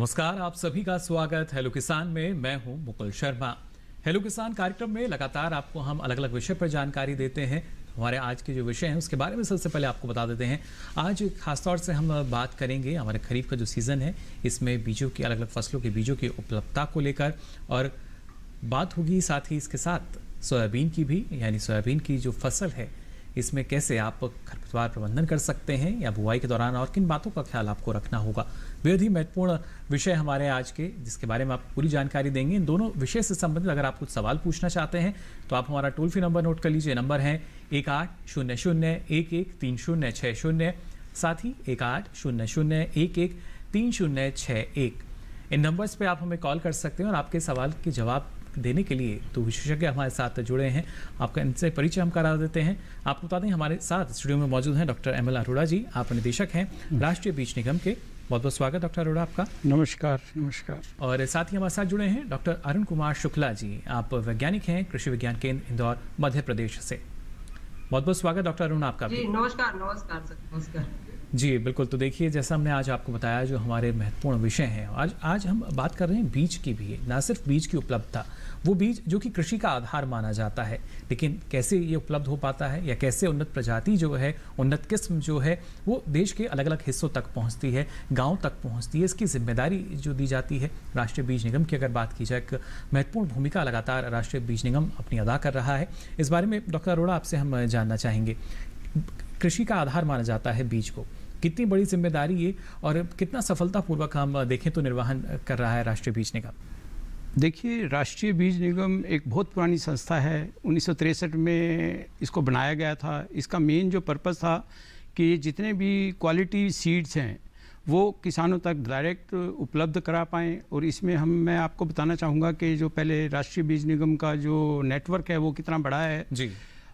नमस्कार, आप सभी का स्वागत हेलो किसान में। मैं हूं मुकुल शर्मा। हेलो किसान कार्यक्रम में लगातार आपको हम अलग अलग विषय पर जानकारी देते हैं। हमारे आज के जो विषय हैं उसके बारे में सबसे पहले आपको बता देते हैं। आज खासतौर से हम बात करेंगे हमारे खरीफ का जो सीज़न है, इसमें बीजों की अलग अलग फसलों के बीजों की उपलब्धता को लेकर, और बात होगी साथ ही इसके साथ सोयाबीन की भी, यानी सोयाबीन की जो फसल है इसमें कैसे आप खरपतवार प्रबंधन कर सकते हैं या बुआई के दौरान और किन बातों का ख्याल आपको रखना होगा। बेहद ही महत्वपूर्ण विषय हमारे आज के, जिसके बारे में आप पूरी जानकारी देंगे। इन दोनों विषय से संबंधित अगर आप कुछ सवाल पूछना चाहते हैं तो आप हमारा टोल फ्री नंबर नोट कर लीजिए। नंबर है 1800113060, साथ ही 1800113061। इन नंबर्स पे आप हमें कॉल कर सकते हैं और आपके सवाल के जवाब देने के लिए तो विशेषज्ञ हमारे साथ जुड़े हैं। आपका इनसे परिचय हम करा देते हैं। आपको बता दें हमारे साथ स्टूडियो में मौजूद हैं डॉक्टर एमएल अरोड़ा जी। आप निदेशक हैं राष्ट्रीय बीज निगम के। बहुत बहुत स्वागत डॉक्टर अरोड़ा आपका। नमस्कार। नमस्कार। और साथ ही हमारे साथ जुड़े हैं डॉक्टर अरुण कुमार शुक्ला जी। आप वैज्ञानिक हैं कृषि विज्ञान केंद्र इंदौर मध्य प्रदेश से। बहुत बहुत स्वागत डॉक्टर अरुण आपका भी। नमस्कार। नमस्कार सर। नमस्कार जी बिल्कुल। तो देखिए, जैसा हमने आज आपको बताया जो हमारे महत्वपूर्ण विषय हैं, आज हम बात कर रहे हैं बीज की भी। ना सिर्फ बीज की उपलब्धता, वो बीज जो कि कृषि का आधार माना जाता है, लेकिन कैसे ये उपलब्ध हो पाता है या कैसे उन्नत प्रजाति जो है, उन्नत किस्म जो है वो देश के अलग अलग हिस्सों तक पहुंचती है, गांव तक पहुंचती है, इसकी जिम्मेदारी जो दी जाती है राष्ट्रीय बीज निगम की अगर बात की जाए, एक महत्वपूर्ण भूमिका लगातार राष्ट्रीय बीज निगम अपनी अदा कर रहा है। इस बारे में डॉक्टर अरोड़ा आपसे हम जानना चाहेंगे। कृषि का आधार माना जाता है बीज को, कितनी बड़ी जिम्मेदारी ये और कितना सफलतापूर्वक हम देखें तो निर्वहन कर रहा है राष्ट्रीय बीज निगम? देखिए, राष्ट्रीय बीज निगम एक बहुत पुरानी संस्था है। 1963 में इसको बनाया गया था। इसका मेन जो पर्पस था कि जितने भी क्वालिटी सीड्स हैं वो किसानों तक डायरेक्ट उपलब्ध करा पाएँ। और इसमें मैं आपको बताना चाहूँगा कि जो पहले राष्ट्रीय बीज निगम का जो नेटवर्क है वो कितना बड़ा है जी।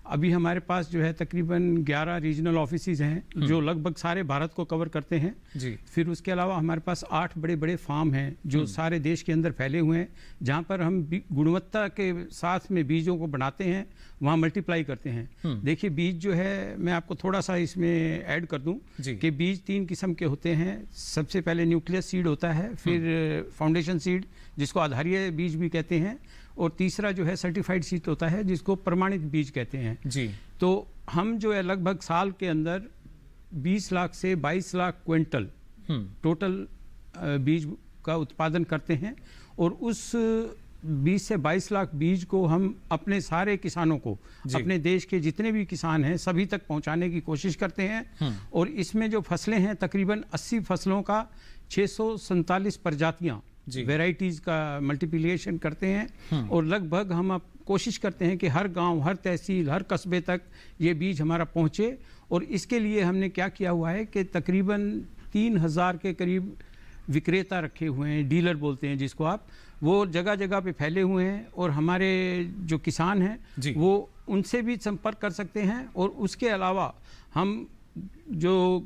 अभी हमारे पास जो है तकरीबन 11 रीजनल ऑफिसेज हैं जो लगभग सारे भारत को कवर करते हैं जी। फिर उसके अलावा हमारे पास 8 बड़े बड़े फार्म हैं जो सारे देश के अंदर फैले हुए हैं, जहां पर हम गुणवत्ता के साथ में बीजों को बनाते हैं, वहां मल्टीप्लाई करते हैं। देखिए, बीज जो है, मैं आपको थोड़ा सा इसमें ऐड कर दूं कि बीज 3 किस्म के होते हैं। सबसे पहले न्यूक्लियस सीड होता है, फिर फाउंडेशन सीड जिसको आधारीय बीज भी कहते हैं, और तीसरा जो है सर्टिफाइड सीड होता है जिसको प्रमाणित बीज कहते हैं जी। तो हम जो है लगभग साल के अंदर 20 लाख से 22 लाख क्विंटल टोटल बीज का उत्पादन करते हैं, और उस 20 से 22 लाख बीज को हम अपने सारे किसानों को, अपने देश के जितने भी किसान हैं सभी तक पहुंचाने की कोशिश करते हैं। और इसमें जो फसलें हैं तकरीबन 80 फसलों का 647 प्रजातियां वेराइटीज का मल्टीप्लिकेशन करते हैं, और लगभग हम अब कोशिश करते हैं कि हर गांव, हर तहसील, हर कस्बे तक ये बीज हमारा पहुंचे। और इसके लिए हमने क्या किया हुआ है कि तकरीबन 3000 के करीब विक्रेता रखे हुए हैं, डीलर बोलते हैं जिसको आप, वो जगह जगह पे फैले हुए हैं, और हमारे जो किसान हैं वो उनसे भी संपर्क कर सकते हैं। और उसके अलावा हम जो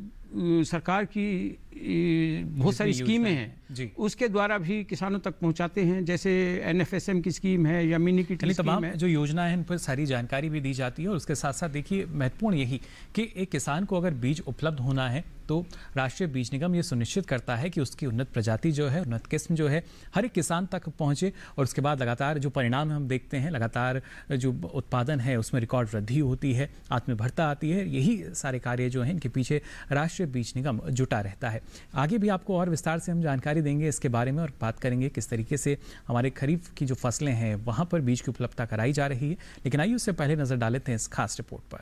सरकार की बहुत सारी स्कीमें हैं उसके द्वारा भी किसानों तक पहुंचाते हैं, जैसे NFSM की स्कीम है या मिनी किट की स्कीम है। जो योजना है इन पर सारी जानकारी भी दी जाती है। और उसके साथ साथ देखिए, महत्वपूर्ण यही कि एक किसान को अगर बीज उपलब्ध होना है तो राष्ट्रीय बीज निगम ये सुनिश्चित करता है कि उसकी उन्नत प्रजाति जो है, उन्नत किस्म जो है हर एक किसान तक पहुंचे। और उसके बाद लगातार जो परिणाम हम देखते हैं, लगातार जो उत्पादन है उसमें रिकॉर्ड वृद्धि होती है, आत्मनिर्भरता आती है। यही सारे कार्य जो हैं इनके पीछे राष्ट्रीय बीज निगम जुटा रहता है। आगे भी आपको और विस्तार से हम जानकारी देंगे इसके बारे में, और बात करेंगे किस तरीके से हमारे खरीफ की जो फसलें हैं वहां पर बीज की उपलब्धता कराई जा रही है। लेकिन आइए उससे पहले नजर डालते हैं इस खास रिपोर्ट पर।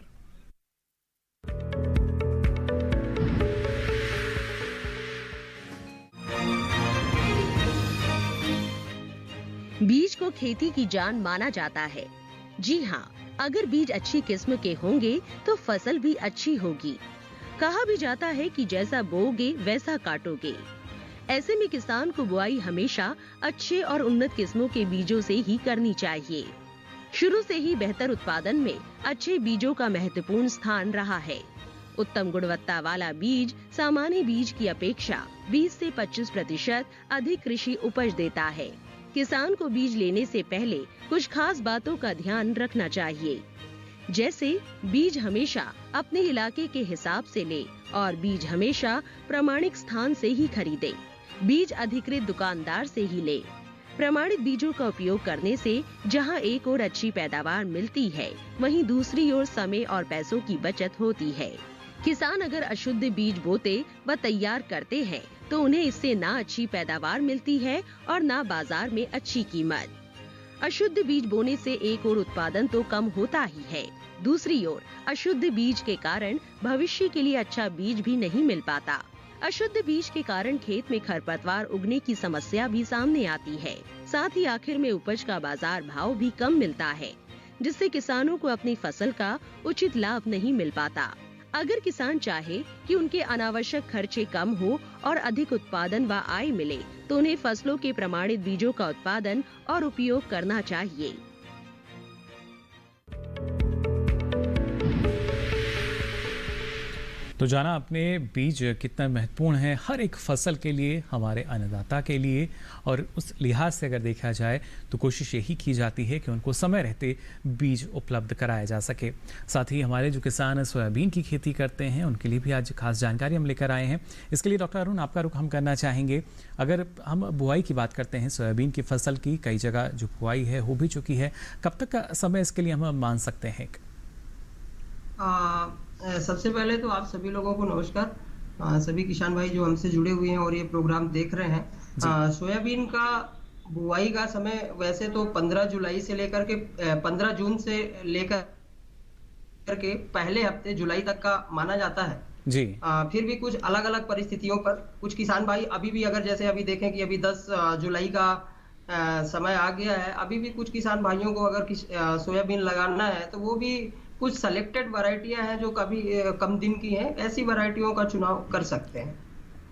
बीज को खेती की जान माना जाता है। जी हाँ, अगर बीज अच्छी किस्म के होंगे तो फसल भी अच्छी होगी। कहा भी जाता है कि जैसा बोओगे वैसा काटोगे। ऐसे में किसान को बुआई हमेशा अच्छे और उन्नत किस्मों के बीजों से ही करनी चाहिए। शुरू से ही बेहतर उत्पादन में अच्छे बीजों का महत्वपूर्ण स्थान रहा है। उत्तम गुणवत्ता वाला बीज सामान्य बीज की अपेक्षा 20 से 25% अधिक कृषि उपज देता है। किसान को बीज लेने से पहले कुछ खास बातों का ध्यान रखना चाहिए, जैसे बीज हमेशा अपने इलाके के हिसाब से ले और बीज हमेशा प्रामाणिक स्थान से ही खरीदे। बीज अधिकृत दुकानदार से ही ले। प्रमाणित बीजों का उपयोग करने से जहां एक ओर अच्छी पैदावार मिलती है, वहीं दूसरी ओर समय और पैसों की बचत होती है। किसान अगर अशुद्ध बीज बोते व तैयार करते हैं तो उन्हें इससे ना अच्छी पैदावार मिलती है और ना बाजार में अच्छी कीमत। अशुद्ध बीज बोने से एक ओर उत्पादन तो कम होता ही है, दूसरी ओर अशुद्ध बीज के कारण भविष्य के लिए अच्छा बीज भी नहीं मिल पाता। अशुद्ध बीज के कारण खेत में खरपतवार उगने की समस्या भी सामने आती है। साथ ही आखिर में उपज का बाजार भाव भी कम मिलता है, जिससे किसानों को अपनी फसल का उचित लाभ नहीं मिल पाता। अगर किसान चाहे कि उनके अनावश्यक खर्चे कम हो और अधिक उत्पादन व आय मिले, तो उन्हें फसलों के प्रमाणित बीजों का उत्पादन और उपयोग करना चाहिए। तो जाना आपने बीज कितना महत्वपूर्ण है हर एक फसल के लिए, हमारे अन्नदाता के लिए, और उस लिहाज से अगर देखा जाए तो कोशिश यही की जाती है कि उनको समय रहते बीज उपलब्ध कराया जा सके। साथ ही हमारे जो किसान सोयाबीन की खेती करते हैं उनके लिए भी आज खास जानकारी हम लेकर आए हैं। इसके लिए डॉक्टर अरुण आपका रुख हम करना चाहेंगे। अगर हम बुआई की बात करते हैं सोयाबीन की फसल की, कई जगह जो बुआई है हो भी चुकी है, कब तक का समय इसके लिए हम मान सकते हैं? सबसे पहले तो आप सभी लोगों को नमस्कार। सभी किसान भाई जो हमसे जुड़े हुए हैं और ये प्रोग्राम देख रहे हैं। सोयाबीन का बुआई का समय वैसे तो 15 जुलाई से लेकर के 15 जून से लेकर के पहले हफ्ते जुलाई तक का माना जाता है जी। फिर भी कुछ अलग अलग परिस्थितियों पर कुछ किसान भाई अभी भी, अगर जैसे अभी देखें कि अभी 10 जुलाई का समय आ गया है, अभी भी कुछ किसान भाइयों को अगर सोयाबीन लगाना है तो वो भी कुछ सेलेक्टेड वैरायटियां हैं जो कभी कम दिन की हैं, ऐसी वैरायटियों का चुनाव कर सकते हैं।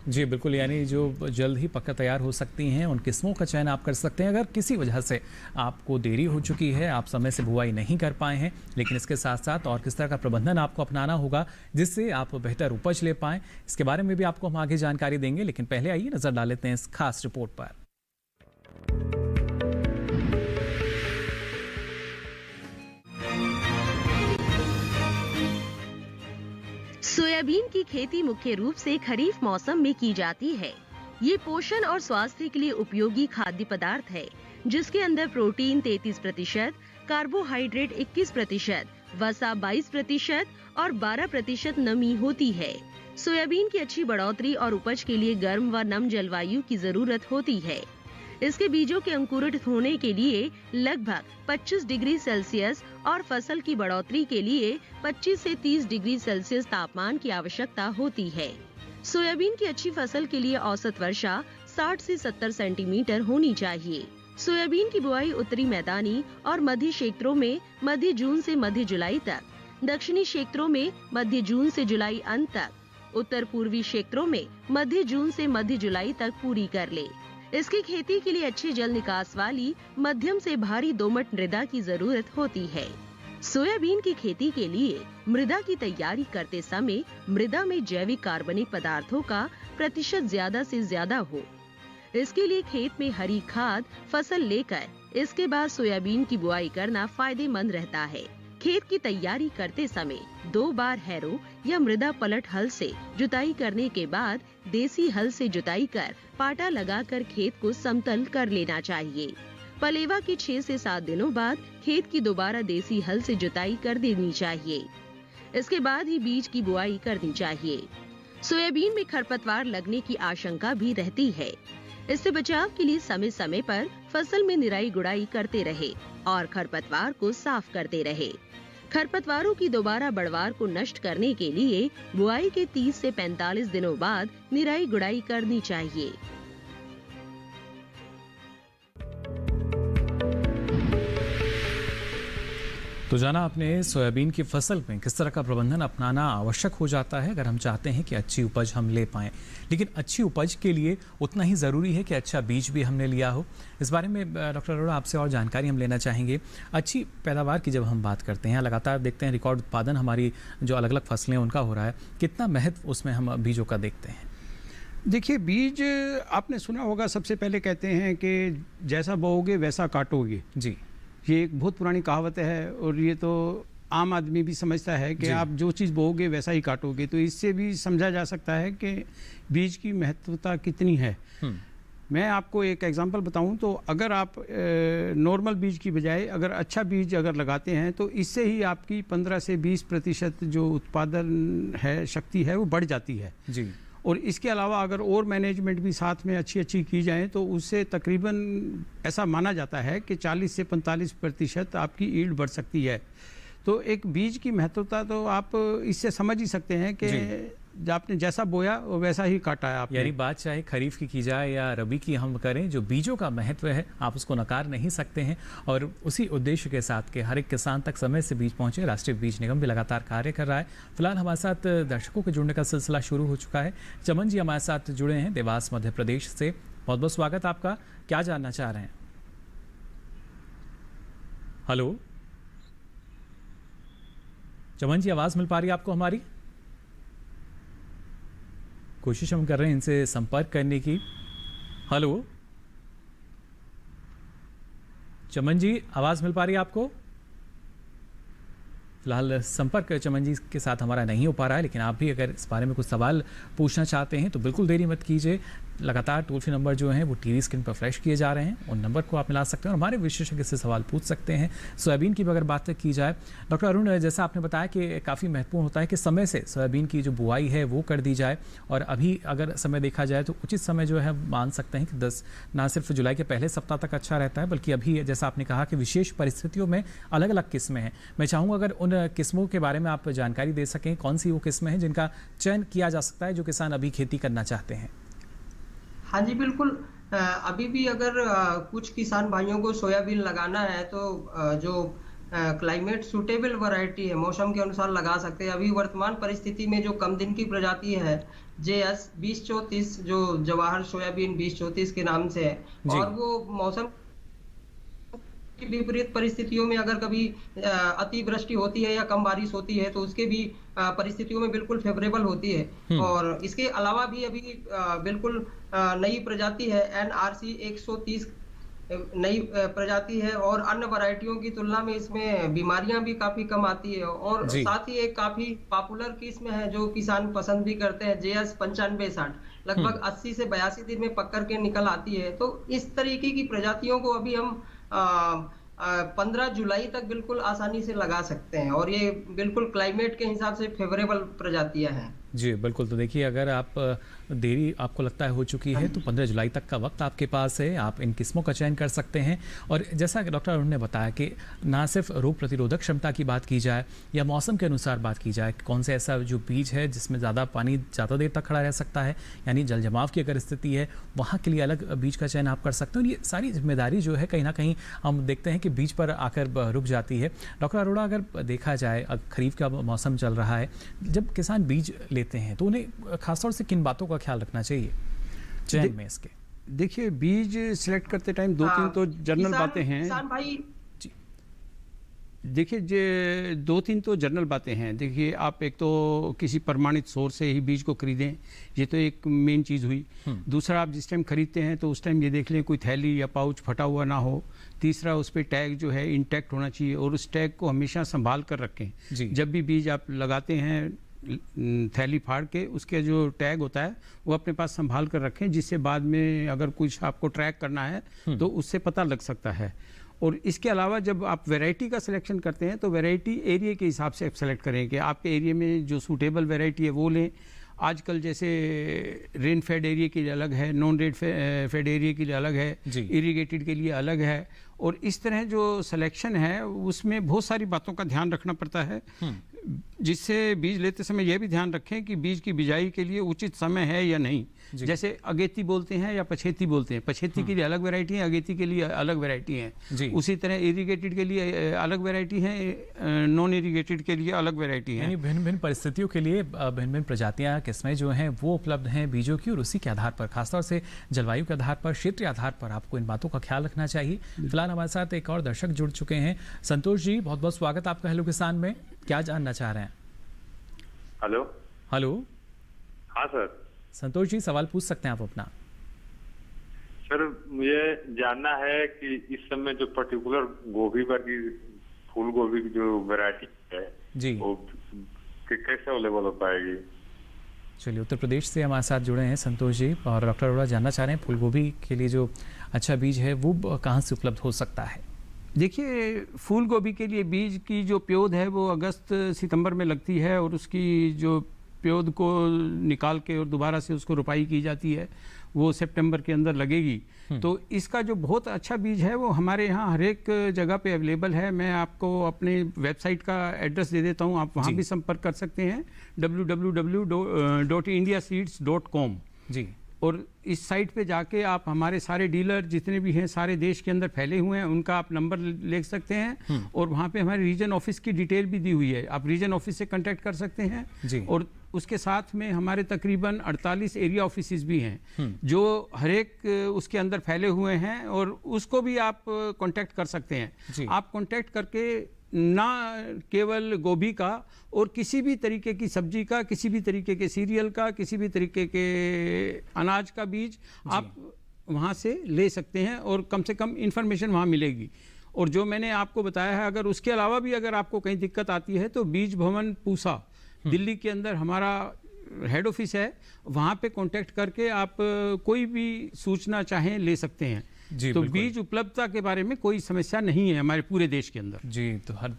जी बिल्कुल, यानी जो जल्द ही पक्का तैयार हो सकती हैं उन किस्मों का चयन आप कर सकते हैं। अगर किसी वजह से आपको देरी हो चुकी है, आप समय से बुआई नहीं कर पाए हैं, लेकिन इसके साथ साथ और किस तरह का प्रबंधन आपको अपनाना होगा जिससे आप बेहतर उपज ले पाएँ, इसके बारे में भी आपको हम आगे जानकारी देंगे। लेकिन पहले आइए नजर डाल लेते हैं इस खास रिपोर्ट पर। सोयाबीन की खेती मुख्य रूप से खरीफ मौसम में की जाती है। ये पोषण और स्वास्थ्य के लिए उपयोगी खाद्य पदार्थ है, जिसके अंदर प्रोटीन 33%, कार्बोहाइड्रेट 21%, वसा 22% और 12% नमी होती है। सोयाबीन की अच्छी बढ़ोतरी और उपज के लिए गर्म व नम जलवायु की जरूरत होती है। इसके बीजों के अंकुरित होने के लिए लगभग 25 डिग्री सेल्सियस और फसल की बढ़ोतरी के लिए 25 से 30 डिग्री सेल्सियस तापमान की आवश्यकता होती है। सोयाबीन की अच्छी फसल के लिए औसत वर्षा 60 से 70 सेंटीमीटर होनी चाहिए। सोयाबीन की बुआई उत्तरी मैदानी और मध्य क्षेत्रों में मध्य जून से मध्य जुलाई तक, दक्षिणी क्षेत्रों में मध्य जून से जुलाई अंत तक, उत्तर पूर्वी क्षेत्रों में मध्य जून से मध्य जुलाई तक पूरी कर ले। इसकी खेती के लिए अच्छे जल निकास वाली मध्यम से भारी दोमट मृदा की जरूरत होती है। सोयाबीन की खेती के लिए मृदा की तैयारी करते समय मृदा में जैविक कार्बनिक पदार्थों का प्रतिशत ज्यादा से ज्यादा हो। इसके लिए खेत में हरी खाद फसल लेकर इसके बाद सोयाबीन की बुआई करना फायदेमंद रहता है। खेत की तैयारी करते समय 2 बार हैरो या मृदा पलट हल से जुताई करने के बाद देसी हल से जुताई कर पाटा लगाकर खेत को समतल कर लेना चाहिए। पलेवा के 6 से 7 दिनों बाद खेत की दोबारा देसी हल से जुताई कर देनी चाहिए। इसके बाद ही बीज की बुआई करनी चाहिए। सोयाबीन में खरपतवार लगने की आशंका भी रहती है। इससे बचाव के लिए समय समय पर फसल में निराई गुड़ाई करते रहे और खरपतवार को साफ करते रहे। खरपतवारों की दोबारा बढ़वार को नष्ट करने के लिए बुआई के 30 से 45 दिनों बाद निराई गुड़ाई करनी चाहिए। तो जाना आपने सोयाबीन की फसल में किस तरह का प्रबंधन अपनाना आवश्यक हो जाता है अगर हम चाहते हैं कि अच्छी उपज हम ले पाएं। लेकिन अच्छी उपज के लिए उतना ही ज़रूरी है कि अच्छा बीज भी हमने लिया हो। इस बारे में डॉक्टर अरोड़ा आपसे और जानकारी हम लेना चाहेंगे। अच्छी पैदावार की जब हम बात करते हैं, लगातार देखते हैं रिकॉर्ड उत्पादन हमारी जो अलग अलग फसलें उनका हो रहा है, कितना महत्व उसमें हम बीजों का देखते हैं? देखिए, बीज आपने सुना होगा, सबसे पहले कहते हैं कि जैसा बोओगे वैसा काटोगे। जी, ये एक बहुत पुरानी कहावत है और ये तो आम आदमी भी समझता है कि आप जो चीज़ बोओगे वैसा ही काटोगे, तो इससे भी समझा जा सकता है कि बीज की महत्वता कितनी है। मैं आपको एक एग्जांपल बताऊं तो अगर आप नॉर्मल बीज की बजाय अगर अच्छा बीज अगर लगाते हैं तो इससे ही आपकी 15 से 20% जो उत्पादन है शक्ति है वो बढ़ जाती है जी। और इसके अलावा अगर और मैनेजमेंट भी साथ में अच्छी की जाए तो उससे तकरीबन ऐसा माना जाता है कि 40 से 45% आपकी ईल्ड बढ़ सकती है। तो एक बीज की महत्वता तो आप इससे समझ ही सकते हैं कि आपने जैसा बोया वैसा ही काटा है आपने। यानी बात चाहे खरीफ की जाए या रबी की हम करें, जो बीजों का महत्व है आप उसको नकार नहीं सकते हैं। और उसी उद्देश्य के साथ कि हर एक किसान तक समय से बीज पहुंचे, राष्ट्रीय बीज निगम भी लगातार कार्य कर रहा है। फिलहाल हमारे साथ दर्शकों के जुड़ने का सिलसिला शुरू हो चुका है। चमन जी हमारे साथ जुड़े हैं देवास मध्य प्रदेश से। बहुत बहुत स्वागत आपका। क्या जानना चाह रहे हैं? हेलो चमन जी, आवाज मिल पा रही है आपको हमारी? कोशिश हम कर रहे हैं इनसे संपर्क करने की। हेलो चमन जी, आवाज मिल पा रही है आपको? फिलहाल संपर्क चमन जी के साथ हमारा नहीं हो पा रहा है, लेकिन आप भी अगर इस बारे में कुछ सवाल पूछना चाहते हैं तो बिल्कुल देरी मत कीजिए। लगातार टोल फ्री नंबर जो हैं वो टीवी स्क्रीन पर फ्लैश किए जा रहे हैं, उन नंबर को आप मिला सकते हैं और हमारे विशेषज्ञ से सवाल पूछ सकते हैं। सोयाबीन की भी अगर बात की जाए, डॉक्टर अरुण, जैसा आपने बताया कि काफ़ी महत्वपूर्ण होता है कि समय से सोयाबीन की जो बुआई है वो कर दी जाए। और अभी अगर समय देखा जाए तो उचित समय जो है मान सकते हैं कि 10 ना सिर्फ जुलाई के पहले सप्ताह तक अच्छा रहता है, बल्कि अभी जैसा आपने कहा कि विशेष परिस्थितियों में अलग अलग किस्में हैं। मैं चाहूँगा अगर उन किस्मों के बारे में आप जानकारी दे सकें, कौन सी वो किस्में हैं जिनका चयन किया जा सकता है जो किसान अभी खेती करना चाहते हैं? हाँ जी बिल्कुल। अभी भी अगर कुछ किसान भाइयों को सोयाबीन लगाना है तो जो क्लाइमेट सूटेबल वैरायटी है, मौसम के अनुसार लगा सकते हैं। अभी वर्तमान परिस्थिति में जो कम दिन की प्रजाति है JS 2034, जो जवाहर सोयाबीन 2034 के नाम से है, और वो मौसम की विपरीत परिस्थितियों में अगर कभी अतिवृष्टि होती है या कम बारिश होती है तो उसके भी परिस्थितियों में बिल्कुल फेवरेबल होती है। और इसके अलावा भी अभी बिल्कुल नई प्रजाति है NRC 130 नई प्रजाति है, और अन्य वैरायटियों की तुलना में इसमें बीमारियां भी काफी कम आती है। और साथ ही एक काफी पॉपुलर किस्म है जो किसान पसंद भी करते हैं, JS 9560, लगभग 80 से 82 दिन में पक करके निकल आती है। तो इस तरीके की प्रजातियों को अभी हम 15 जुलाई तक बिल्कुल आसानी से लगा सकते हैं, और ये बिल्कुल क्लाइमेट के हिसाब से फेवरेबल प्रजातियां हैं। जी बिल्कुल। तो देखिए, अगर आप देरी आपको लगता है हो चुकी है तो 15 जुलाई तक का वक्त आपके पास है, आप इन किस्मों का चयन कर सकते हैं। और जैसा कि डॉक्टर अरुण ने बताया कि ना सिर्फ रोग प्रतिरोधक क्षमता की बात की जाए या मौसम के अनुसार बात की जाए, कौन से ऐसा जो बीज है जिसमें ज़्यादा पानी ज़्यादा देर तक खड़ा रह सकता है, यानी जल जमाव की अगर स्थिति है, वहाँ के लिए अलग बीज का चयन आप कर सकते हैं। और ये सारी जिम्मेदारी जो है कहीं ना कहीं हम देखते हैं कि बीज पर आकर रुक जाती है। डॉक्टर अरोड़ा, अगर देखा जाए खरीफ का मौसम चल रहा है, जब किसान बीज लेते हैं तो उन्हें खासतौर से किन बातों का ख्याल रखना चाहिए चयन में इसके? देखिए, बीज सिलेक्ट करते टाइम 2-3 तो जनरल बातें हैं। किसान भाई देखिए, 2-3 तो जनरल बातें हैं। देखिए, आप एक तो किसी प्रमाणित सोर्स से ही बीज को खरीदें, ये तो एक मेन चीज़ हुई। दूसरा, आप जिस टाइम खरीदते हैं तो उस टाइम ये देख लें कोई थैली या पाउच फटा हुआ ना हो। तीसरा, उस पर टैग जो है इंटैक्ट होना चाहिए, और उस टैग को हमेशा संभाल कर रखें। जब भी बीज आप लगाते हैं, थैली फाड़ के उसके जो टैग होता है वो अपने पास संभाल कर रखें, जिससे बाद में अगर कुछ आपको ट्रैक करना है तो उससे पता लग सकता है। और इसके अलावा जब आप वैरायटी का सिलेक्शन करते हैं तो वैरायटी एरिया के हिसाब से आप सेलेक्ट करें कि आपके एरिया में जो सूटेबल वैरायटी है वो लें। आजकल जैसे रेन फेड एरिया के लिए अलग है, नॉन रेन फेड एरिया के लिए अलग है, इरिगेटेड के लिए अलग है। और इस तरह जो सिलेक्शन है उसमें बहुत सारी बातों का ध्यान रखना पड़ता है, जिससे बीज लेते समय यह भी ध्यान रखें कि बीज की बिजाई के लिए उचित समय है या नहीं। जैसे अगेती बोलते हैं या पछेती बोलते हैं, पछेती के लिए अलग वैरायटी है, अगेती के लिए अलग वैरायटी है। उसी तरह इरिगेटेड के लिए अलग वैरायटी है, नॉन इरिगेटेड के लिए अलग वैरायटी है। यानी भिन्न भिन्न परिस्थितियों के लिए भिन्न भिन्न प्रजातियां, किस्में जो हैं वो उपलब्ध हैं बीजों की, और उसी के आधार पर, खासतौर से जलवायु के आधार पर, क्षेत्रीय आधार पर आपको इन बातों का ख्याल रखना चाहिए। फिलहाल हमारे साथ एक और दर्शक जुड़ चुके हैं। संतोष जी, बहुत बहुत स्वागत आपका हेलो किसान में। क्या जानना चाह रहे हैं? हेलो। हेलो। हाँ सर। संतोष जी, सवाल पूछ सकते हैं आप अपना। सर, मुझे जानना है कि इस समय जो पर्टिकुलर गोभी की, फूल गोभी की जो वैरायटी है जी वो कैसे अवेलेबल हो पाएगी? चलिए, उत्तर प्रदेश से हमारे साथ जुड़े हैं संतोष जी, और डॉक्टर अरोड़ा जानना चाह रहे हैं फूल गोभी के लिए जो अच्छा बीज है वो कहाँ से उपलब्ध हो सकता है? देखिए, फूल गोभी के लिए बीज की जो प्योद है वो अगस्त सितंबर में लगती है, और उसकी जो प्योद को निकाल के और दोबारा से उसको रोपाई की जाती है वो सितंबर के अंदर लगेगी। तो इसका जो बहुत अच्छा बीज है वो हमारे यहाँ हर एक जगह पे अवेलेबल है। मैं आपको अपने वेबसाइट का एड्रेस दे देता हूँ, आप वहाँ भी संपर्क कर सकते हैं, www.indiaseeds.com। जी, और इस साइट पे जाके आप हमारे सारे डीलर जितने भी हैं सारे देश के अंदर फैले हुए हैं उनका आप नंबर ले सकते हैं, और वहाँ पे हमारे रीजन ऑफिस की डिटेल भी दी हुई है, आप रीजन ऑफिस से कांटेक्ट कर सकते हैं जी। और उसके साथ में हमारे तकरीबन 48 एरिया ऑफिसेज भी हैं जो हर एक उसके अंदर फैले हुए हैं, और उसको भी आप कांटेक्ट कर सकते हैं। आप कांटेक्ट करके ना केवल गोभी का और किसी भी तरीके की सब्जी का, किसी भी तरीके के सीरियल का, किसी भी तरीके के अनाज का बीज आप वहाँ से ले सकते हैं, और कम से कम इंफॉर्मेशन वहाँ मिलेगी। और जो मैंने आपको बताया है, अगर उसके अलावा भी अगर आपको कहीं दिक्कत आती है तो बीज भवन पूसा दिल्ली के अंदर हमारा हेड ऑफिस है, वहाँ पे कांटेक्ट करके आप कोई भी सूचना चाहें ले सकते हैं। जी, तो बिल्कुल। बीज उपलब्धता के बारे में कोई समस्या नहीं है हमारे पूरे देश के अंदर। जी, तो हर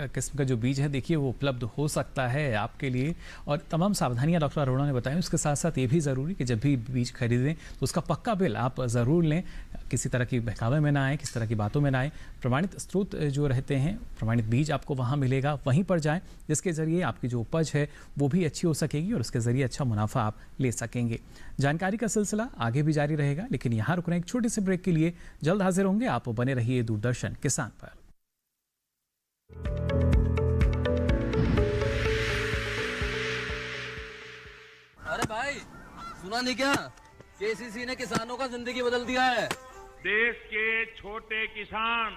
किस्म का जो बीज है देखिए वो उपलब्ध हो सकता है आपके लिए, और तमाम सावधानियां डॉक्टर अरोड़ा ने बताई। उसके साथ साथ ये भी ज़रूरी कि जब भी बीज खरीदें तो उसका पक्का बिल आप ज़रूर लें, किसी तरह की बहकावे में ना आए, किसी तरह की बातों में ना आए। प्रमाणित स्रोत जो रहते हैं, प्रमाणित बीज आपको वहाँ मिलेगा, वहीं पर जाएँ, जिसके ज़रिए आपकी जो उपज है वो भी अच्छी हो सकेगी और उसके ज़रिए अच्छा मुनाफा आप ले सकेंगे। जानकारी का सिलसिला आगे भी जारी रहेगा, लेकिन यहाँ रुक रहे हैं एक छोटे से ब्रेक के लिए। जल्द हाजिर होंगे, आप बने रहिए दूरदर्शन किसान पर। अरे भाई, सुना नहीं क्या? केसीसी ने किसानों का जिंदगी बदल दिया है। देश के छोटे किसान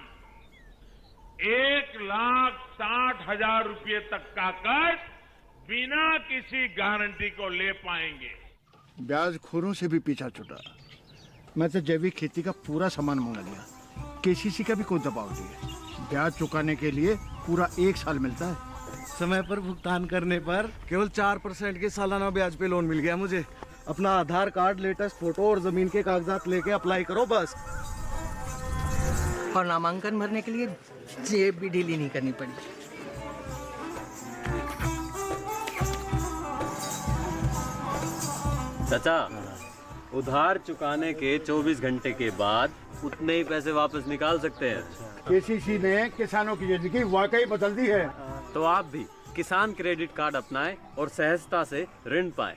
1,60,000 रुपए तक का कर्ज बिना किसी गारंटी को ले पाएंगे। ब्याज खोरों से भी पीछा छुटा। मैं तो जैविक खेती का पूरा सामान मंगा लिया, केसीसी का भी कोई दबाव नहीं है। ब्याज चुकाने के लिए पूरा 1 साल मिलता है। समय पर भुगतान करने पर केवल 4% के सालाना ब्याज पे लोन मिल गया मुझे। अपना आधार कार्ड, लेटेस्ट फोटो और जमीन के कागजात लेके अप्लाई करो बस। और नामांकन भरने के लिए जेब भी ढीली नहीं करनी पड़ी। चाचा, उधार चुकाने के 24 घंटे के बाद उतने ही पैसे वापस निकाल सकते हैं। केसीसी ने किसानों की जिंदगी वाकई बदल दी है। तो आप भी किसान क्रेडिट कार्ड अपनाएं और सहजता से ऋण पाएं।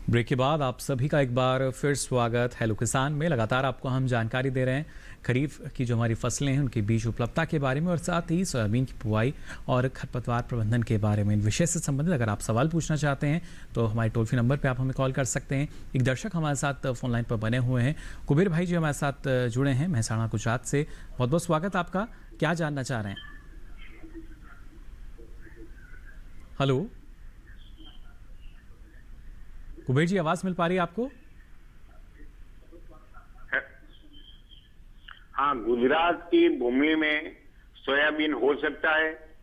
ब्रेक के बाद आप सभी का एक बार फिर स्वागत। हेलो किसान में लगातार आपको हम जानकारी दे रहे हैं खरीफ की जो हमारी फसलें हैं उनकी बीज उपलब्धता के बारे में, और साथ ही सोयाबीन की बुआई और खरपतवार प्रबंधन के बारे में। इन विषय से संबंधित अगर आप सवाल पूछना चाहते हैं तो हमारे टोल फ्री नंबर पे आप हमें कॉल कर सकते हैं। एक दर्शक हमारे साथ फोन लाइन पर बने हुए हैं, कुबेर भाई जी हमारे साथ जुड़े हैं महसाणा गुजरात से। बहुत बहुत स्वागत आपका। क्या जानना चाह रहे हैं? हेलो कुबेर जी, आवाज मिल पा रही है आपको? हाँ, गुजरात की भूमि में सोयाबीन हो सकता है?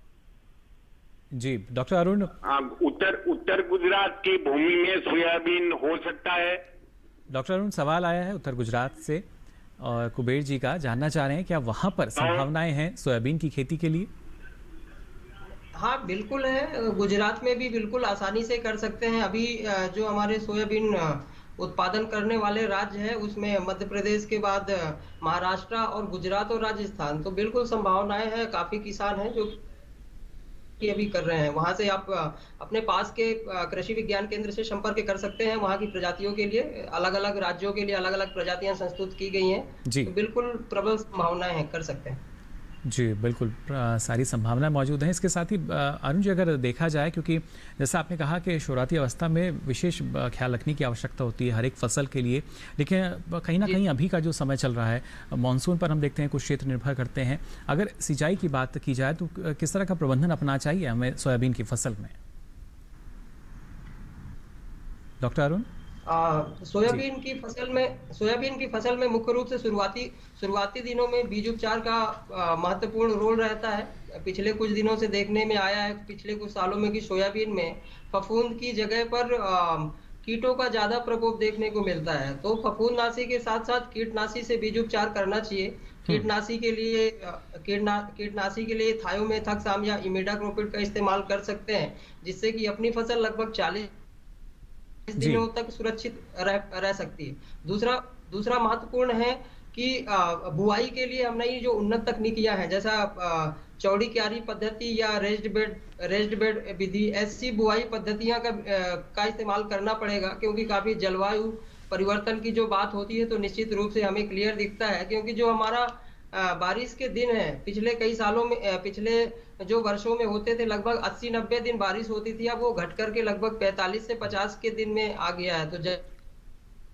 जी डॉक्टर अरुण। हाँ, उत्तर गुजरात की भूमि में सोयाबीन हो सकता है? डॉक्टर अरुण, सवाल आया है उत्तर गुजरात से और कुबेर जी का जानना चाह रहे हैं क्या वहां पर संभावनाएं हैं सोयाबीन की खेती के लिए? हाँ बिल्कुल है, गुजरात में भी बिल्कुल आसानी से कर सकते हैं। अभी जो हमारे सोयाबीन उत्पादन करने वाले राज्य है उसमें मध्य प्रदेश के बाद महाराष्ट्र और गुजरात और राजस्थान, तो बिल्कुल संभावनाएं हैं। काफी किसान हैं जो कि अभी कर रहे हैं। वहां से आप अपने पास के कृषि विज्ञान केंद्र से संपर्क कर सकते हैं। वहां की प्रजातियों के लिए अलग अलग राज्यों के लिए अलग अलग प्रजातियां संस्तुत की गई हैं, तो बिल्कुल प्रबल संभावनाएं हैं, कर सकते हैं। जी बिल्कुल, सारी संभावनाएं मौजूद हैं। इसके साथ ही अरुण जी, अगर देखा जाए, क्योंकि जैसा आपने कहा कि शुरुआती अवस्था में विशेष ख्याल रखने की आवश्यकता होती है हर एक फसल के लिए, लेकिन कहीं ना कहीं अभी का जो समय चल रहा है मानसून पर हम देखते हैं कुछ क्षेत्र निर्भर करते हैं। अगर सिंचाई की बात की जाए तो किस तरह का प्रबंधन अपनाना चाहिए हमें सोयाबीन की फसल में? डॉक्टर अरुण। सोयाबीन की फसल में मुख्य रूप से शुरुआती दिनों में बीज उपचार का महत्वपूर्ण रोल रहता है। पिछले कुछ दिनों से देखने में आया है, पिछले कुछ सालों में, कि सोयाबीन में फफूंद की जगह पर कीटों का ज्यादा प्रकोप देखने को मिलता है। तो फफूंदनाशी के साथ साथ कीटनाशी से बीज उपचार करना चाहिए। कीटनाशी के लिए थायोमेथाक्साम या इमिडाक्लोपिड का इस्तेमाल कर सकते हैं, जिससे कि अपनी फसल लगभग 40 दिनों तक सुरक्षित रह सकती है। दूसरा महत्वपूर्ण है कि बुआई के लिए हमने ये जो उन्नत तकनीकियां हैं, जैसा चौड़ी क्यारी पद्धति या रेज्ड बेड विधि, ऐसी बुआई पद्धतियां का इस्तेमाल करना पड़ेगा, क्योंकि काफी जलवायु परिवर्तन की जो बात होती है तो निश्चित रूप से हमें क्लियर दिखता है, क्योंकि जो हमारा बारिश के दिन है पिछले कई सालों में, पिछले जो वर्षों में होते थे लगभग 80-90 दिन बारिश होती थी, अब वो घट करके लगभग 45 से 50 के दिन में आ गया है। तो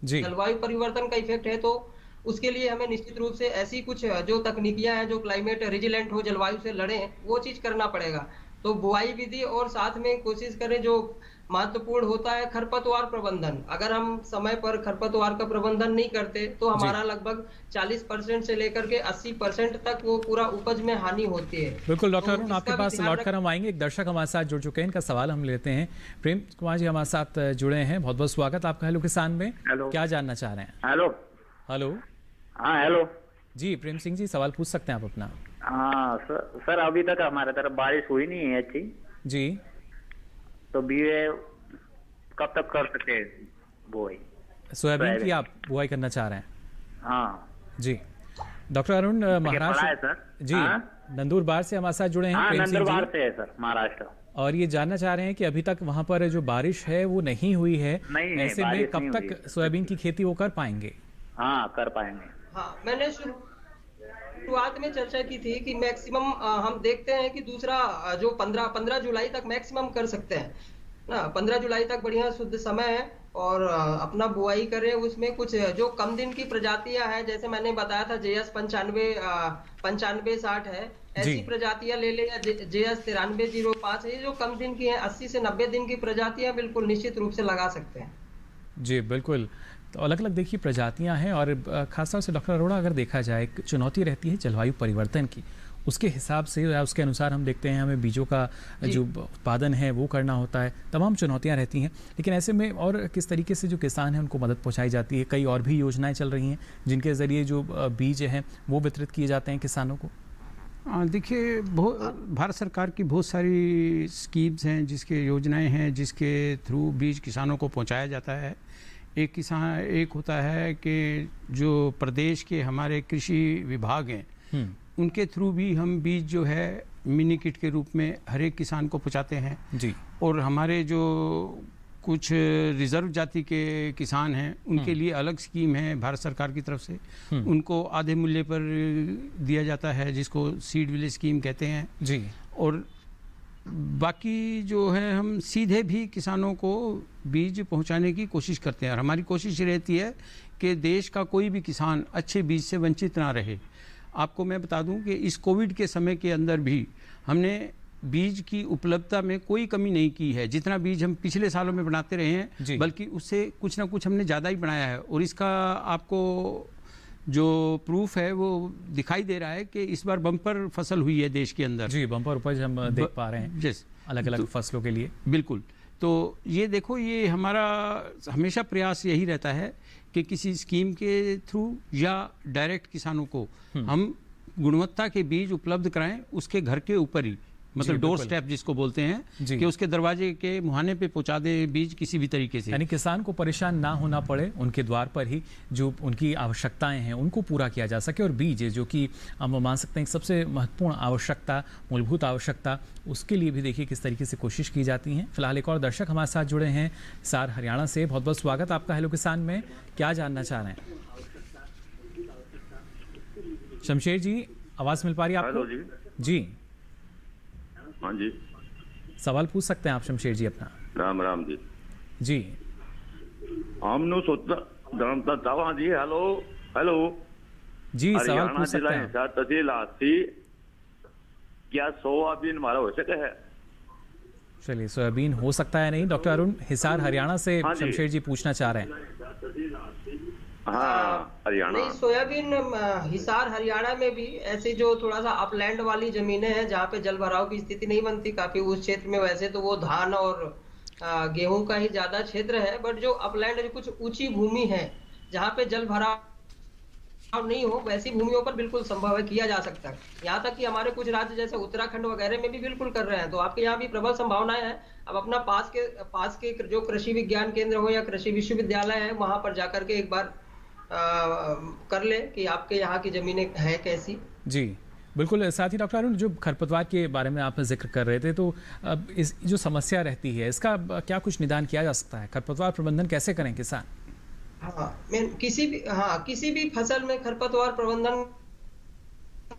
जलवायु परिवर्तन का इफेक्ट है, तो उसके लिए हमें निश्चित रूप से ऐसी कुछ जो तकनीकियां हैं जो क्लाइमेट रेजिलेंट हो, जलवायु से लड़े, वो चीज करना पड़ेगा। तो बुआई विधि और साथ में कोशिश करें, जो महत्वपूर्ण होता है खरपतवार प्रबंधन। अगर हम समय पर खरपतवार का प्रबंधन नहीं करते तो हमारा लगभग 40% से लेकर के 80% तक वो पूरा उपज में हानि होती है। बिल्कुल डॉक्टर अरुण, आपके पास लौट कर हम आएंगे। एक दर्शक हमारे साथ जुड़ चुके हैं, इनका सवाल हम लेते हैं। प्रेम कुमार जी हमारे साथ जुड़े हैं, बहुत बहुत स्वागत आपका हेलो किसान में। क्या जानना चाह रहे हैं? हेलो। हाँ हेलो जी, प्रेम सिंह जी सवाल पूछ सकते हैं आप अपना। हाँ सर अभी तक हमारे तरफ बारिश हुई नहीं है अच्छी जी, तो बीए कब तक कर सकते हैं बुआई? सोयाबीन की आप बुआई करना चाह रहे हैं? हाँ जी। डॉक्टर अरुण महाराष्ट्र जी नंदुरबार से हमारे साथ जुड़े हैं। हाँ, नंदुरबार से है सर, महाराष्ट्र। और ये जानना चाह रहे हैं कि अभी तक वहाँ पर जो बारिश है वो नहीं हुई है, ऐसे में कब तक सोयाबीन की खेती वो कर पाएंगे? हाँ कर पाएंगे। हाँ, मैंने शुरुआत में चर्चा की थी कि मैक्सिमम हम देखते हैं कि दूसरा जो 15 जुलाई तक मैक्सिमम कर सकते हैं ना। 15 जुलाई तक बढ़िया शुद्ध समय है और अपना बुआई करें। उसमें कुछ जो कम दिन की प्रजातियां हैं, जैसे मैंने बताया था JS 9560 है, ऐसी प्रजातियां ले ले, या JS 9305 है, ये जो कम दिन की है, 80 से 90 दिन की प्रजातियां बिल्कुल निश्चित रूप से लगा सकते हैं। जी बिल्कुल, तो अलग अलग देखिए प्रजातियां हैं। और खासतौर से डॉक्टर अरोड़ा अगर देखा जाए, एक चुनौती रहती है जलवायु परिवर्तन की, उसके हिसाब से या उसके अनुसार हम देखते हैं हमें बीजों का जो उत्पादन है वो करना होता है, तमाम चुनौतियां रहती हैं। लेकिन ऐसे में और किस तरीके से जो किसान हैं उनको मदद पहुंचाई जाती है? कई और भी योजनाएं चल रही हैं जिनके ज़रिए जो बीज हैं वो वितरित किए जाते हैं किसानों को। देखिए, भारत सरकार की बहुत सारी स्कीम्स हैं, जिसके योजनाएं हैं, जिसके थ्रू बीज किसानों को पहुंचाया जाता है। एक होता है कि जो प्रदेश के हमारे कृषि विभाग हैं उनके थ्रू भी हम बीज जो है मिनी किट के रूप में हर एक किसान को पहुंचाते हैं जी। और हमारे जो कुछ रिजर्व जाति के किसान हैं उनके लिए अलग स्कीम है भारत सरकार की तरफ से, उनको आधे मूल्य पर दिया जाता है, जिसको सीड विलेज स्कीम कहते हैं जी। और बाकी जो है हम सीधे भी किसानों को बीज पहुंचाने की कोशिश करते हैं। और हमारी कोशिश रहती है कि देश का कोई भी किसान अच्छे बीज से वंचित ना रहे। आपको मैं बता दूं कि इस कोविड के समय के अंदर भी हमने बीज की उपलब्धता में कोई कमी नहीं की है। जितना बीज हम पिछले सालों में बनाते रहे हैं, बल्कि उससे कुछ ना कुछ हमने ज़्यादा ही बनाया है। और इसका आपको जो प्रूफ है वो दिखाई दे रहा है कि इस बार बम्पर फसल हुई है देश के अंदर जी। बम्पर उपज हम देख पा रहे हैं जिस अलग अलग फसलों के लिए। बिल्कुल, तो ये देखो, ये हमारा हमेशा प्रयास यही रहता है कि किसी स्कीम के थ्रू या डायरेक्ट किसानों को हम गुणवत्ता के बीज उपलब्ध कराएं, उसके घर के ऊपर ही, मतलब डोर स्टेप जिसको बोलते हैं, कि उसके दरवाजे के मुहाने पे पहुंचा दे बीज किसी भी तरीके से। यानी किसान को परेशान ना होना पड़े, उनके द्वार पर ही जो उनकी आवश्यकताएं हैं उनको पूरा किया जा सके। और बीज जो कि हम मान सकते हैं सबसे महत्वपूर्ण आवश्यकता, मूलभूत आवश्यकता, उसके लिए भी देखिए किस तरीके से कोशिश की जाती है। फिलहाल एक और दर्शक हमारे साथ जुड़े हैं सार हरियाणा से, बहुत बहुत स्वागत आपका हेलो किसान में। क्या जानना चाह रहे हैं? शमशेर जी, आवाज मिल पा रही है आपको? जी हाँ जी, सवाल पूछ सकते हैं आप शमशेर जी अपना। राम राम जी। जी हमने सोचा जानता था जी। हेलो हेलो जी, सवाल पूछ सकते हैं। तहसील हाथी, क्या सोयाबीन हमारा हो सके है? चलिए, सोयाबीन हो सकता है नहीं। डॉक्टर अरुण हिसार हरियाणा से हाँ जी। शमशेर जी पूछना चाह रहे हैं। हाँ, हरियाणा। नहीं, सोयाबीन हिसार हरियाणा में भी ऐसी जो थोड़ा सा अपलैंड वाली जमीनें हैं जहाँ पे जल भराव की स्थिति नहीं बनती काफी, उस क्षेत्र में वैसे तो वो धान और गेहूं का ही ज्यादा क्षेत्र है, बट जो अपलैंड जो कुछ ऊंची भूमि है जहाँ पे जल भराव नहीं हो, वैसी भूमियों पर बिल्कुल संभव है, किया जा सकता है। यहाँ तक कि हमारे कुछ राज्य जैसे उत्तराखंड वगैरह में भी बिल्कुल कर रहे हैं, तो आपके यहाँ भी प्रबल संभावनाएं हैं। अब अपना पास के जो कृषि विज्ञान केंद्र हो या कृषि विश्वविद्यालय है, वहां पर जाकर के एक बार कर ले कि आपके यहाँ की जमीनें है कैसी। जी बिल्कुल। साथ ही डॉक्टर अरुण, जो खरपतवार के बारे में आप जिक्र कर रहे थे, तो अब इस जो समस्या रहती है इसका क्या कुछ निदान किया जा सकता है? खरपतवार प्रबंधन कैसे करें किसान? किसी भी फसल में खरपतवार प्रबंधन